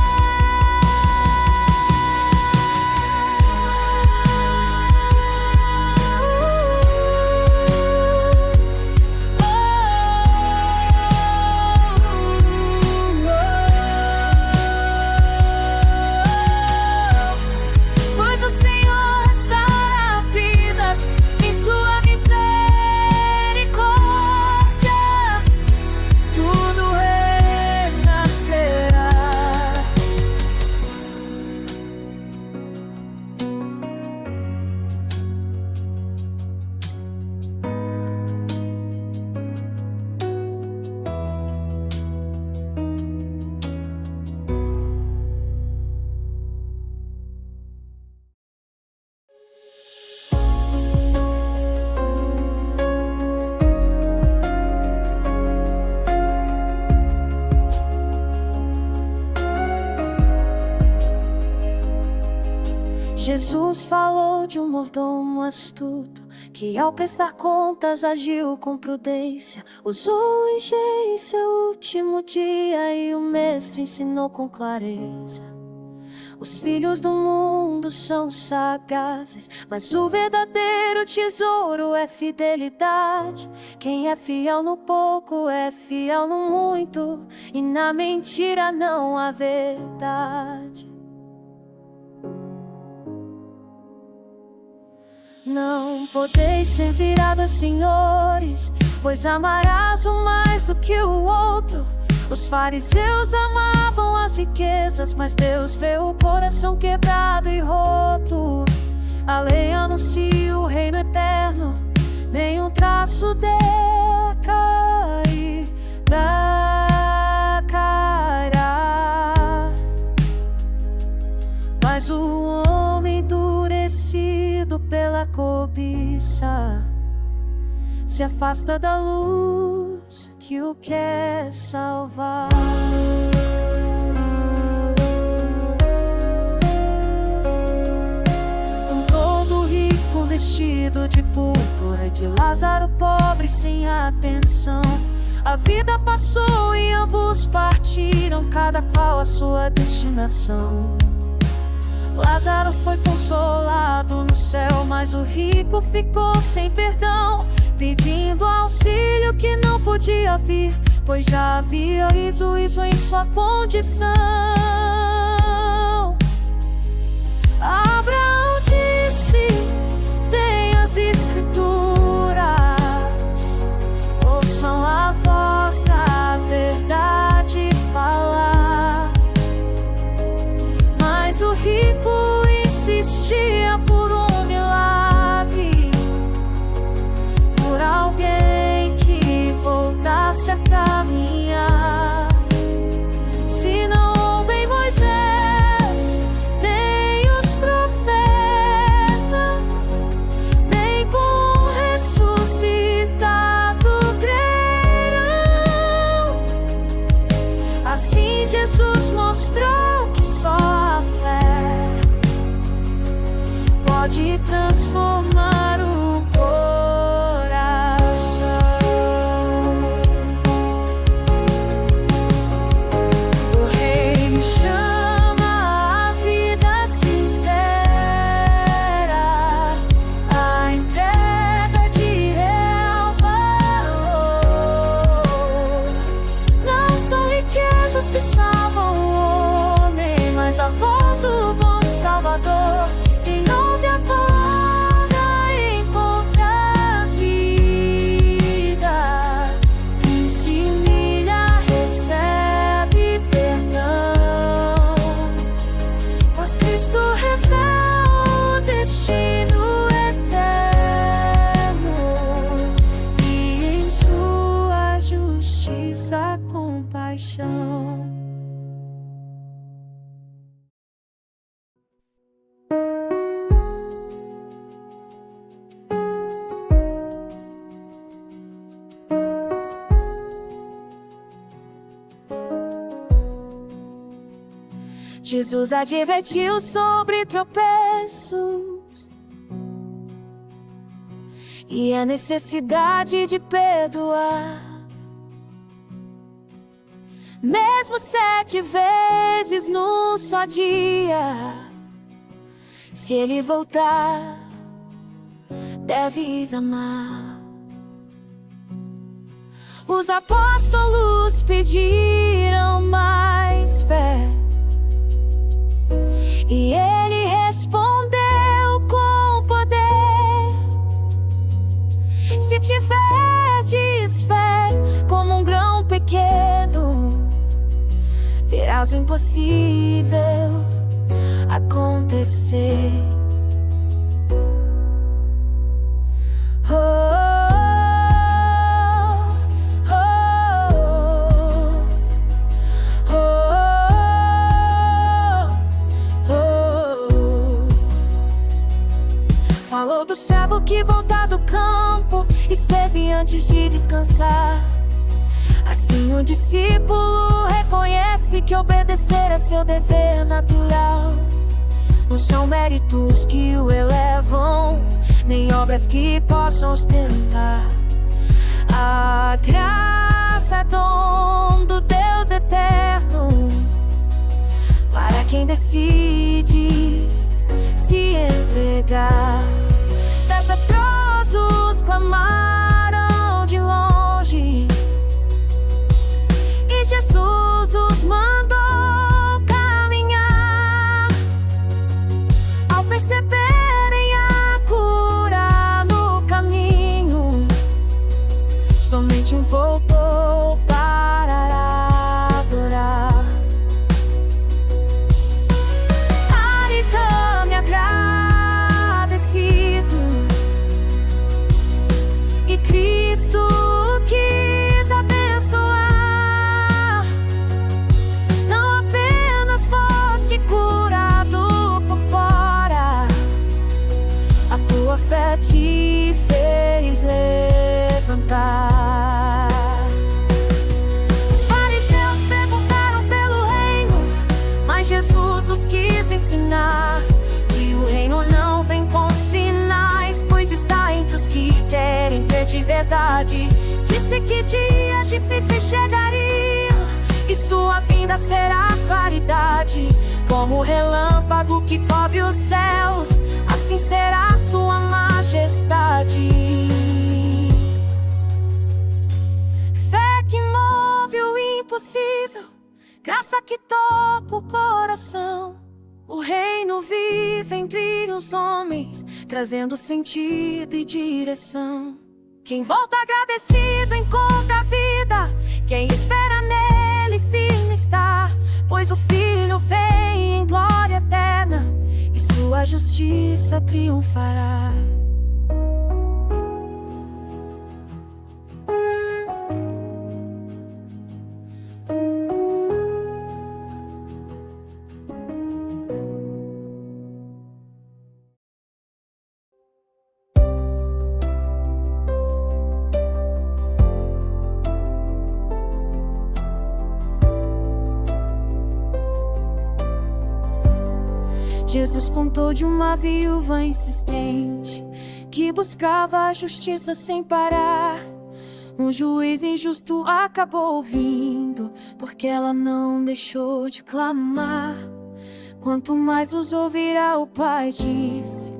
Jesus falou de um mordomo astuto que ao prestar contas agiu com prudência. Usou o engenho em seu último dia e o mestre ensinou com clareza. Os filhos do mundo são sagazes, mas o verdadeiro tesouro é fidelidade. Quem é fiel no pouco é fiel no muito, e na mentira não há verdade. Não podeis servir a dois senhores, pois amarás um mais do que o outro. Os fariseus amavam as riquezas, mas Deus vê o coração quebrado e roto. A lei anuncia o reino eterno, nenhum traço decai da cara. Mas o homem endurecido pela cobiça se afasta da luz que o quer salvar. Com todo rico vestido de púrpura, de Lázaro pobre sem atenção, a vida passou e ambos partiram, cada qual a sua destinação. Lázaro foi consolado no céu, mas o rico ficou sem perdão, pedindo auxílio que não podia vir, pois já havia juízo em sua condição. Abraão disse: tem as escrituras, ouçam a voz da verdade falar. Mas o rico insistia por um milagre, por alguém que voltasse a caminhar. Se não houve Moisés, nem os profetas, nem com o ressuscitado crerão. Assim Jesus mostrou que só a fé pode transformar o coração. O Rei me chama à vida sincera, a entrega de real valor. Não são riquezas que salvam o homem, mas a voz do bom Salvador. Quem ouve a palavra encontra a vida, quem se humilha recebe perdão, pois Cristo revela o destino eterno e em sua justiça compaixão. Jesus advertiu sobre tropeços e a necessidade de perdoar. Mesmo 7 vezes num só dia, se ele voltar, deves amar. Os apóstolos pediram mais fé, e ele respondeu com poder: se tiverdes fé como um grão pequeno, verás o impossível acontecer. Falou do servo que volta do campo e serve antes de descansar. Assim o discípulo reconhece que obedecer é seu dever natural. Não são méritos que o elevam, nem obras que possam ostentar. A graça é dom do Deus eterno para quem decide se entregar. Dez leprosos clamaram de longe e Jesus os mandou caminhar. Ao perceberem a cura no caminho, somente um voltou para adorar. Aritame agradecido, e Cristo quis abençoar. Não apenas foste curado por fora, a tua fé te fez levantar. Os fariseus perguntaram pelo reino, mas Jesus os quis ensinar que o reino não vem com sinais, pois está entre os que querem ter de verdade. Disse que dias difíceis chegariam e sua vinda será claridade. Como o relâmpago que cobre os céus, assim será sua majestade. Fé que move o impossível, graça que toca o coração. O reino vive entre os homens, trazendo sentido e direção. Quem volta agradecido encontra a vida, quem espera nele firme está, pois o Filho vem em glória eterna e sua justiça triunfará. Jesus contou de uma viúva insistente que buscava a justiça sem parar. Um juiz injusto acabou ouvindo, porque ela não deixou de clamar. Quanto mais os ouvirá, o Pai disse,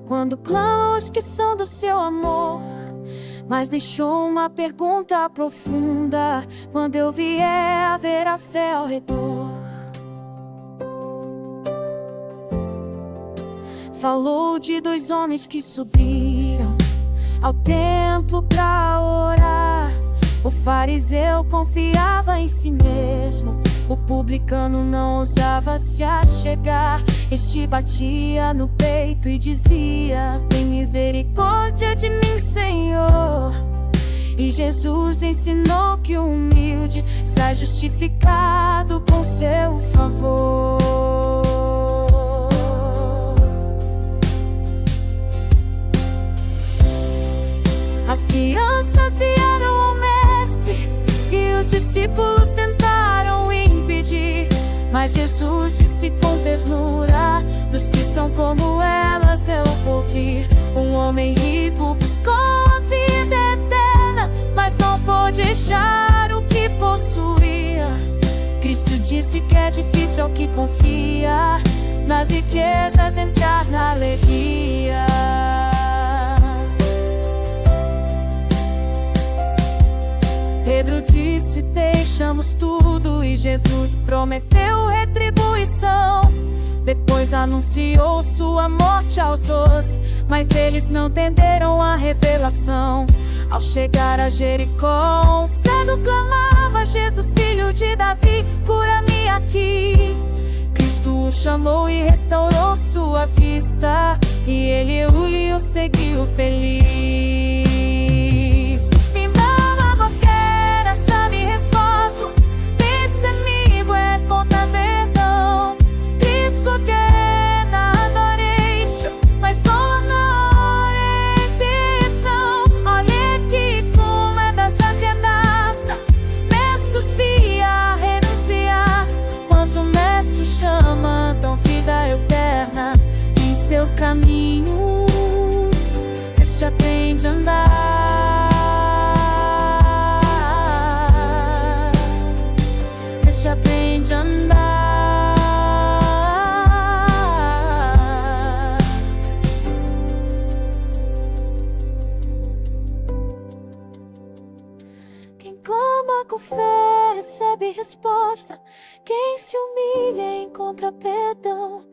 quando clamam os que são do seu amor. Mas deixou uma pergunta profunda: quando eu vier, haverá fé ao redor? Falou de dois homens que subiram ao templo pra orar. O fariseu confiava em si mesmo, o publicano não ousava se achegar. Este batia no peito e dizia: tem misericórdia de mim, Senhor. E Jesus ensinou que o humilde sai justificado com seu favor. As crianças vieram ao mestre e os discípulos tentaram impedir, mas Jesus disse com ternura: dos que são como elas é o porvir. Um homem rico buscou a vida eterna, mas não pôde achar o que possuía. Cristo disse que é difícil ao que confia nas riquezas entrar na alegria. Pedro disse: deixamos tudo, e Jesus prometeu retribuição. Depois anunciou sua morte aos 12, mas eles não entenderam a revelação. Ao chegar a Jericó, um cego clamava: Jesus, filho de Davi, cura-me aqui. Cristo o chamou e restaurou sua vista, e ele o seguiu feliz. Me mama boqueira, sabe resposto, desse amigo é conta perdão. Disco que na adoration, mas só não é questão. Olha que como é da santiedade, messos via renunciar, quando o messo chama, tão vida eterna. aprende a andar. Deixa aprende a andar. Quem clama com fé recebe resposta. Quem se humilha encontra perdão.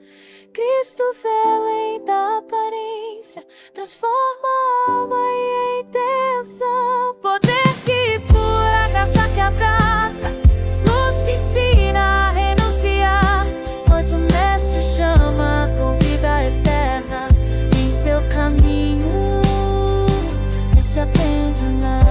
Cristo vê além da aparência, transforma a alma e a intenção. Poder que cura, graça que abraça, luz que ensina a renunciar. Pois o Mestre chama com vida eterna. Em seu caminho, esse aprende a andar.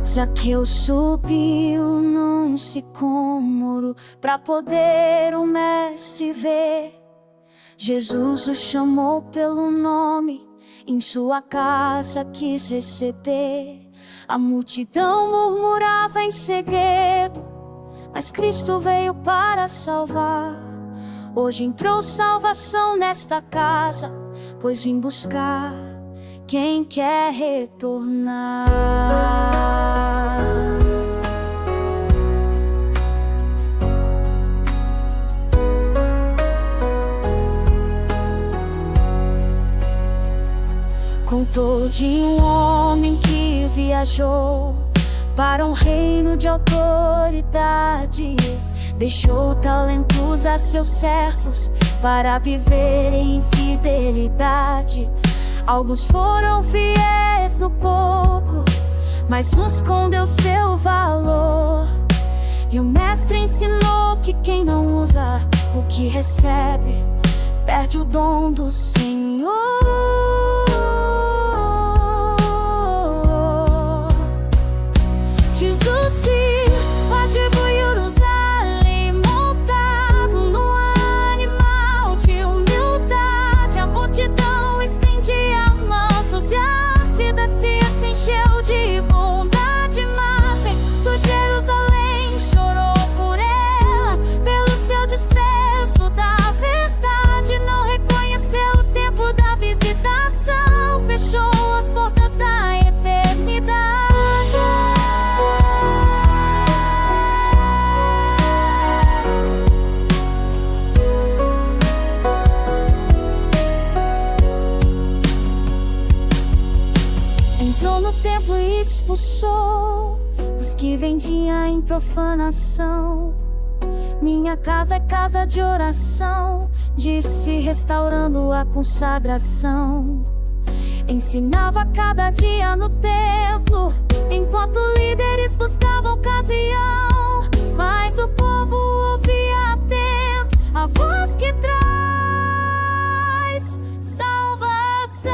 Zaqueu subiu num sicômoro pra poder o mestre ver. Jesus o chamou pelo nome, em sua casa quis receber. A multidão murmurava em segredo, mas Cristo veio para salvar. Hoje entrou salvação nesta casa, pois vim buscar quem quer retornar. Contou de um homem que viajou para um reino de autoridade. Deixou talentos a seus servos para viver em fidelidade. Alguns foram fiéis no pouco, mas uns com deu seu valor. E o mestre ensinou que quem não usa o que recebe, perde o dom do Senhor. Jesus se atribuiu nos ali, montado no animal de humildade. A multidão estendia mantos e a cidade se encheu de bondade. Mas vem do Jerusalém, chorou por ela, pelo seu desprezo da verdade. Não reconheceu o tempo da visitação, fechou as portas da eternidade. Entrou no templo e expulsou os que vendiam em profanação. Minha casa é casa de oração, disse, restaurando a consagração. Ensinava cada dia no templo, enquanto líderes buscavam ocasião. Mas o povo ouvia atento a voz que traz salvação.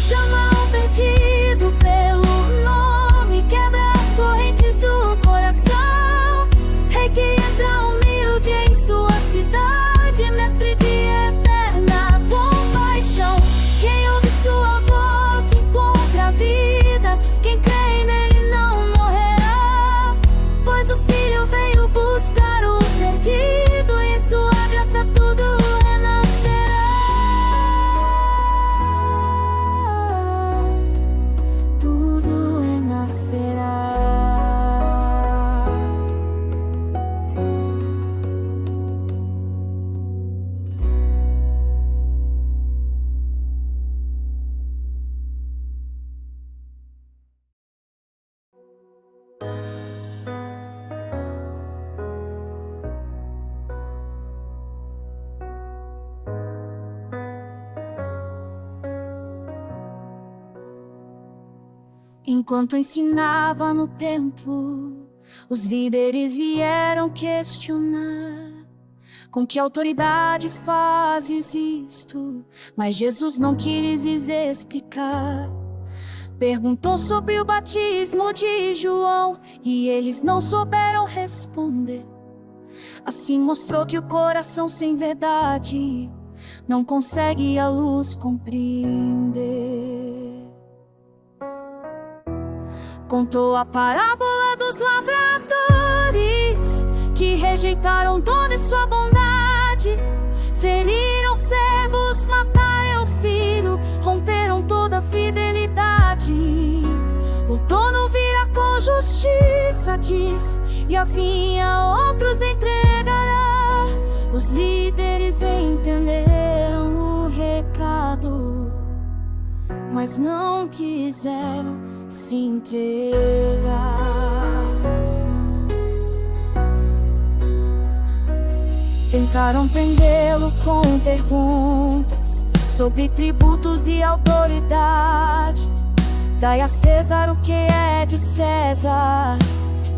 Chama o perdido pelo nome, quebra as correntes do coração. Rei que entra humilde em sua cidade, mestre de eterna compaixão. Quem ouve sua voz encontra a vida, quem crê nele não morrerá. Pois o Filho veio buscar o perdido, em sua graça tudo renascerá. Enquanto ensinava no templo, Os líderes vieram questionar: com que autoridade fazes isto? Mas Jesus não quis explicar. Perguntou sobre o batismo de João e eles não souberam responder. Assim mostrou que o coração sem verdade não consegue a luz compreender. Contou a parábola dos lavradores que rejeitaram o dono e sua bondade. Feriram servos, mataram o filho, romperam toda a fidelidade. O dono virá com justiça, diz, e a vinha outros entregará. Os líderes entenderam o recado, mas não quiseram se entregar. Tentaram prendê-lo com perguntas sobre tributos e autoridade. Dai a César o que é de César,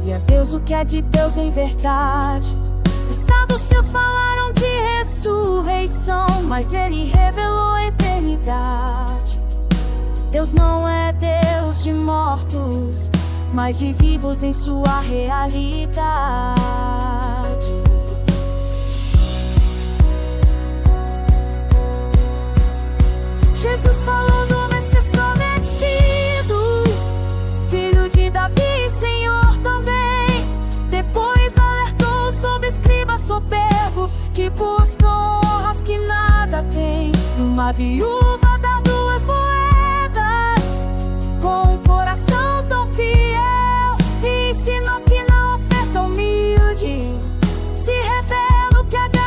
e a Deus o que é de Deus em verdade. Os saduceus falaram de ressurreição, mas ele revelou a eternidade. Deus não é Deus de mortos, mas de vivos em sua realidade. Jesus falou do Messias prometido, filho de Davi, Senhor também. Depois alertou sobre escribas soberbos que buscam honras que nada têm. Uma viúva dá 2 moedas com um coração tão fiel, e ensinou que na oferta humilde se revela o que agrada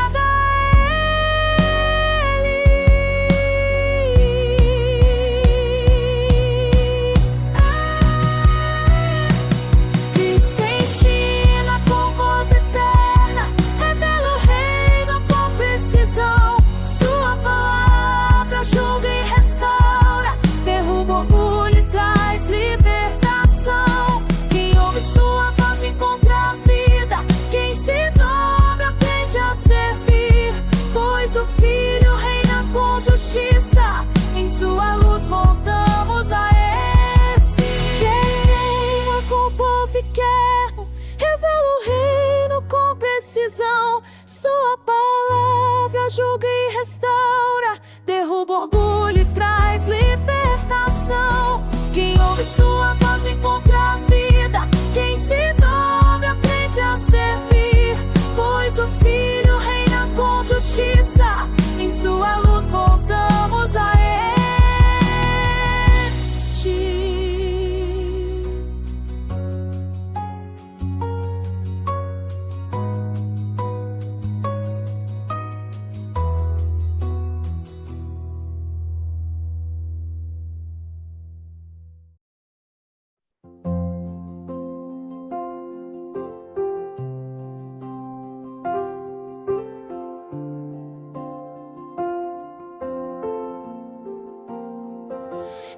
a justiça, em sua luz voltamos a existir. Reina com o povo eterno, revela o reino com precisão. Sua palavra julga e restaura, derruba orgulho e traz libertação. Quem ouve sua voz encontra a vida, quem se dobra aprende a servir, pois o Filho reina com justiça, em sua luz voltamos a existir.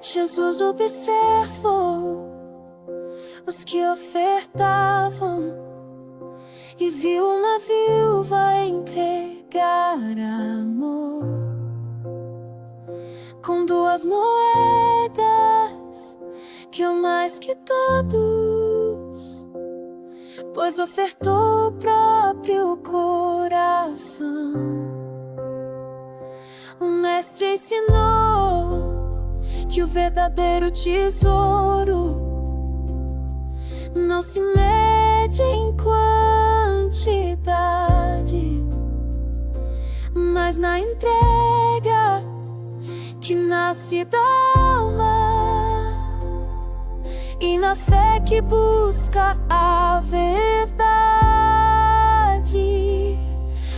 Jesus observou os que ofertavam e viu uma viúva entregar amor com 2 moedas, que o mais que todos, pois ofertou o próprio coração. O mestre ensinou que o verdadeiro tesouro não se mede em quantidade, mas na entrega que nasce da alma e na fé que busca a verdade.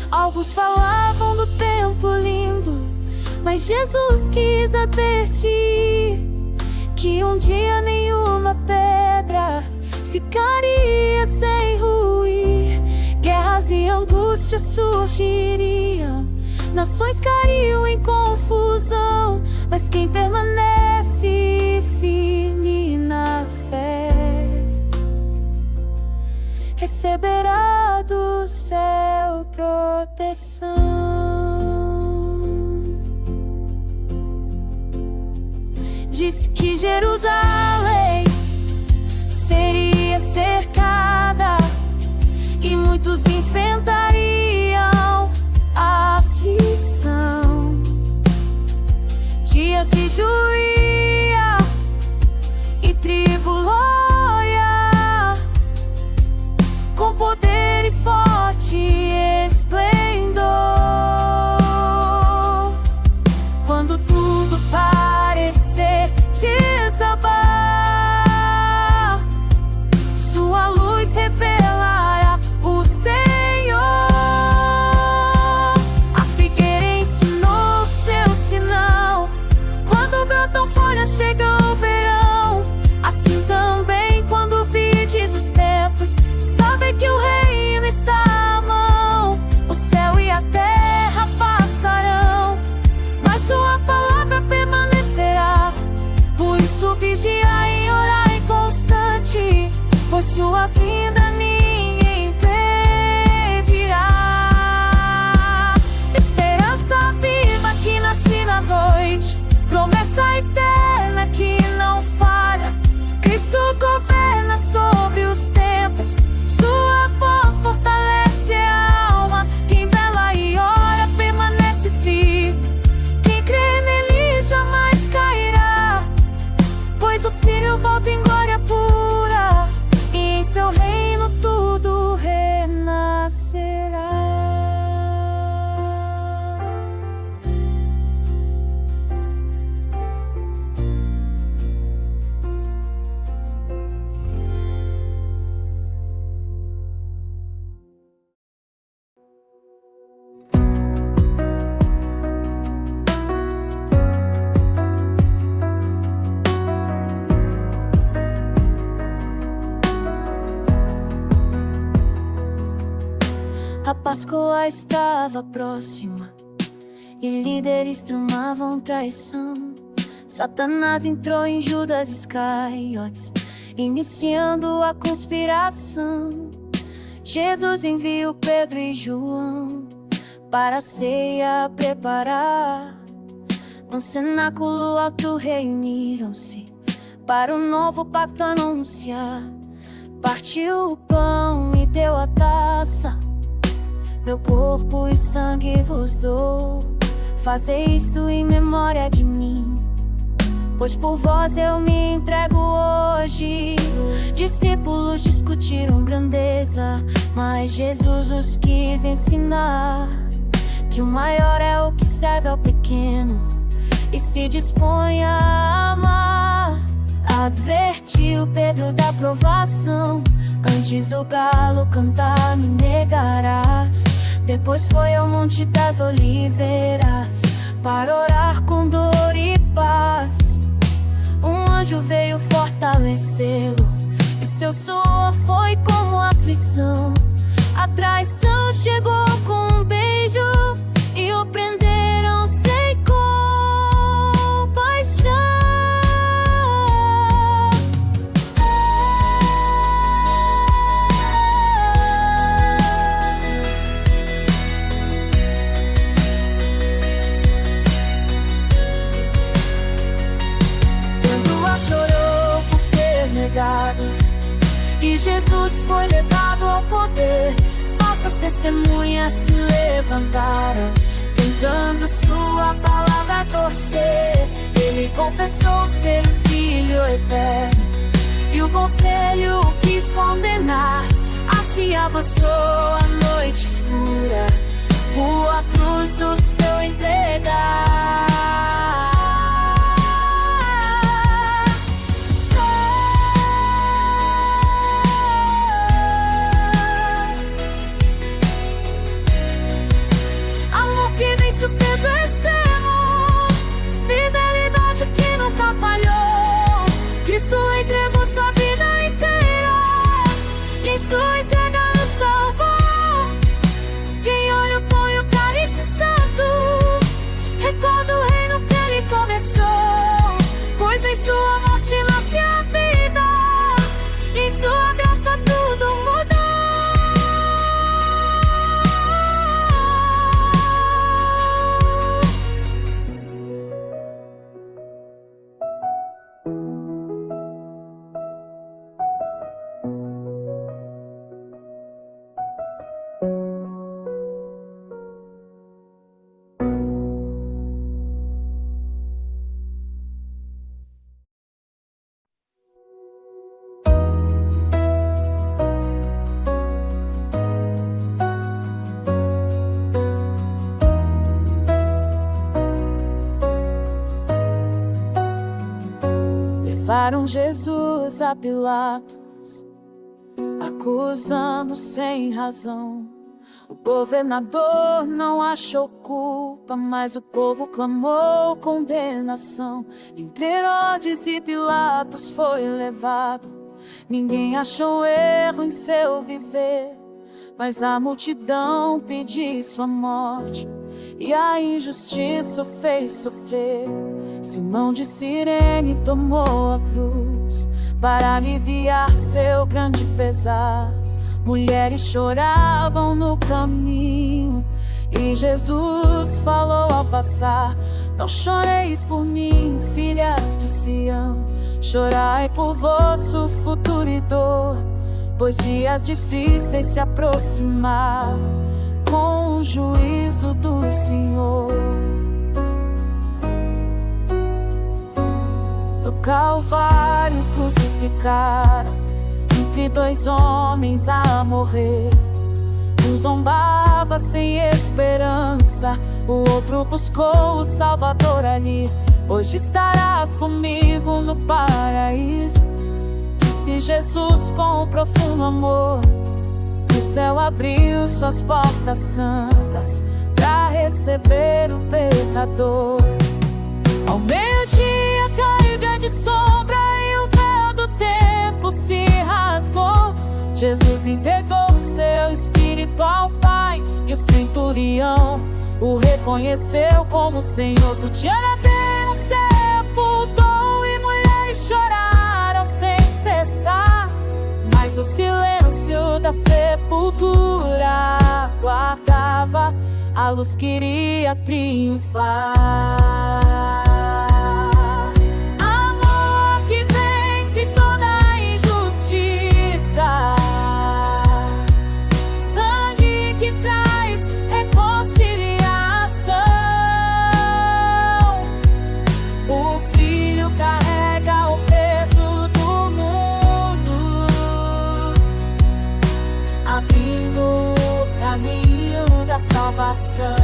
Alguns falavam do templo lindo, mas Jesus quis advertir que um dia nenhuma pedra ficaria sem ruir. Guerras e angústias surgiriam, nações cairiam em confusão, mas quem permanece firme na fé receberá do céu proteção. Diz que Jerusalém seria cercada e muitos enfrentariam a aflição, dias de juía e tribulóia, com poder e forte esplendor. Quando tudo parecer desabar, sua luz revelará o Senhor. A figueira ensinou seu sinal, quando brotam folhas chega o verão. Assim também quando vides os tempos, sabe que o reino está à mão. O céu e a terra passarão, mas sua palavra permanecerá. Por isso vigiai e orai constante, pois sua vinda ninguém impedirá. Esperança viva que nasce na noite, promessa eterna que não falha. Cristo governa sobre os tempos, sua voz fortalece a alma. Quem vela e ora permanece firme, quem crê nele jamais cairá. Pois o Filho volta em glória pura, e em seu reino tudo renascerá. A Páscoa estava próxima e líderes tramavam traição. Satanás entrou em Judas Iscariotes, iniciando a conspiração. Jesus enviou Pedro e João para a ceia preparar. No cenáculo alto reuniram-se para o novo pacto anunciar. Partiu o pão e deu a taça: meu corpo e sangue vos dou, fazei isto em memória de mim, pois por vós eu me entrego hoje. Discípulos discutiram grandeza, mas Jesus os quis ensinar que o maior é o que serve ao pequeno e se dispõe a amar. Advertiu Pedro da provação: antes do galo cantar me negarás. Depois foi ao Monte das Oliveiras para orar com dor e paz. Um anjo veio fortalecê-lo e seu suor foi como aflição. A traição chegou com um beijo e o prenderam sem compaixão. E Jesus foi levado ao poder. Falsas testemunhas se levantaram, tentando sua palavra torcer. Ele confessou ser o Filho eterno, e o conselho o quis condenar. Assim avançou a noite escura, a cruz do seu entregar. Peso extremo, fidelidade que nunca falhou. Cristo entregou sua vida inteira, e em sua entrega nos salvou. Quem olha põe o cálice santo, recorda o levaram Jesus a Pilatos, acusando sem razão. O governador não achou culpa, mas o povo clamou condenação. Entre Herodes e Pilatos foi levado, ninguém achou erro em seu viver, mas a multidão pediu sua morte e a injustiça o fez sofrer. Simão de Cirene tomou a cruz para aliviar seu grande pesar. Mulheres choravam no caminho e Jesus falou ao passar: não choreis por mim, filhas de Sião, chorai por vosso futuro e dor, pois dias difíceis se aproximavam com o juízo do Senhor. No Calvário crucificaram entre dois homens a morrer. Um zombava sem esperança, o outro buscou o Salvador ali. Hoje estarás comigo no paraíso, disse Jesus com profundo amor. O céu abriu suas portas santas para receber o pecador. Ao meio-dia caiu grande sombra e o véu do templo se rasgou. Jesus entregou seu espírito ao Pai e o centurião o reconheceu como Senhor. O diadema sepultou e mulheres choraram sem cessar, mas o silêncio da sepultura guardava, a luz queria triunfar. Amor que vence toda injustiça, sangue que traz reconciliação. O Filho carrega o peso do mundo, abrindo o caminho da salvação.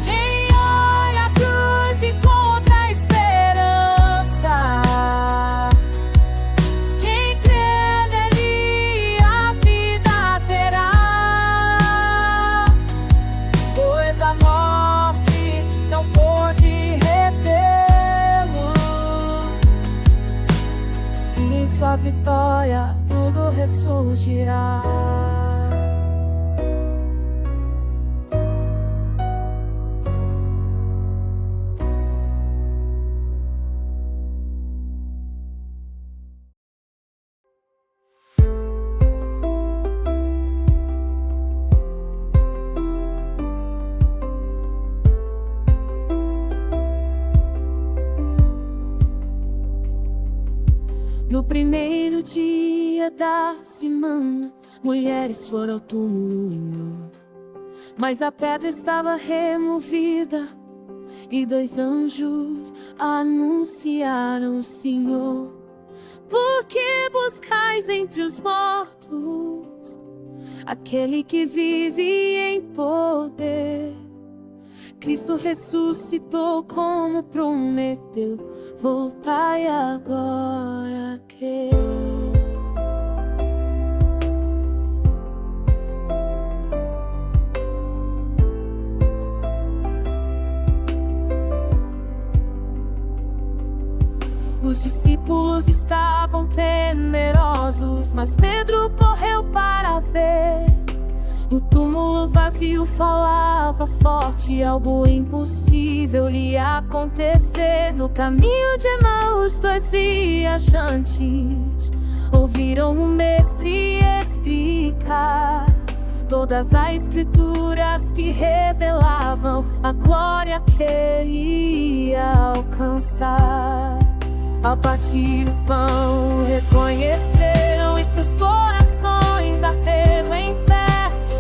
Quem olha a cruz encontra a esperança, quem crê nele a vida terá, pois a morte não pôde retê-lo. E em sua vitória tudo ressurgirá. No primeiro dia da semana, mulheres foram ao túmulo em nu, mas a pedra estava removida e dois anjos anunciaram o Senhor. Por que buscais entre os mortos aquele que vive em poder? Cristo ressuscitou como prometeu, voltai agora a crer. Os discípulos estavam temerosos, mas Pedro correu para ver. O túmulo vazio falava forte, algo impossível lhe acontecer. No caminho de Emaús, dois viajantes ouviram o mestre explicar todas as escrituras que revelavam a glória que ele ia alcançar. Ao partir o pão, reconheceram e seus corações arderam em fé.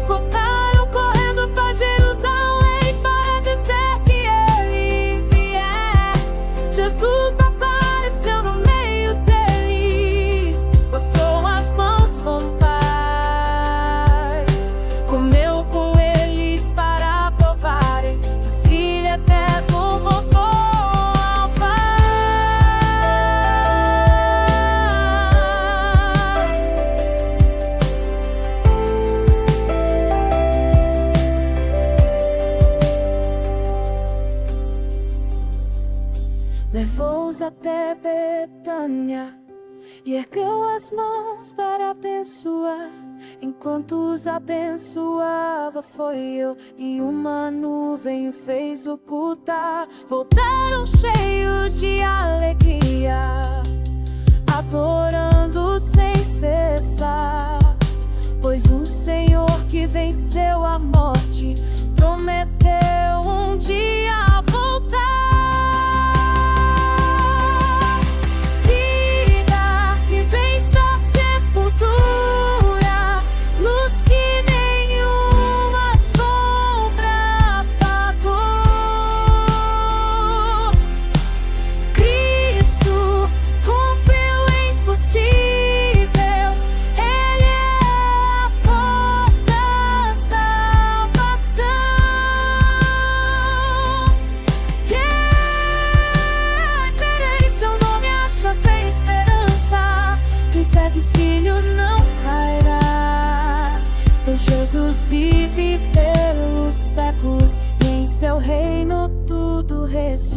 Voltaram correndo para Jerusalém para dizer que ele vier. Jesus apareceu no meio deles, mostrou as mãos com paz, comeu com eles para provarem que o Filho eterno voltou ao Pai. levou-os até Betânia e ergueu as mãos para abençoar. Enquanto os abençoava, foi eu, e uma nuvem o fez ocultar. Voltaram cheios de alegria, adorando sem cessar, pois o Senhor que venceu a morte prometeu um dia voltar. Vida que vence a sepultura, luz que nenhuma sombra apagou. Cristo cumpriu o impossível, Ele é a porta da salvação. Em seu nome acha sem esperança, quem segue Filho não cairá. Pois Jesus vive pelos séculos, e em seu reino tudo ressurgirá.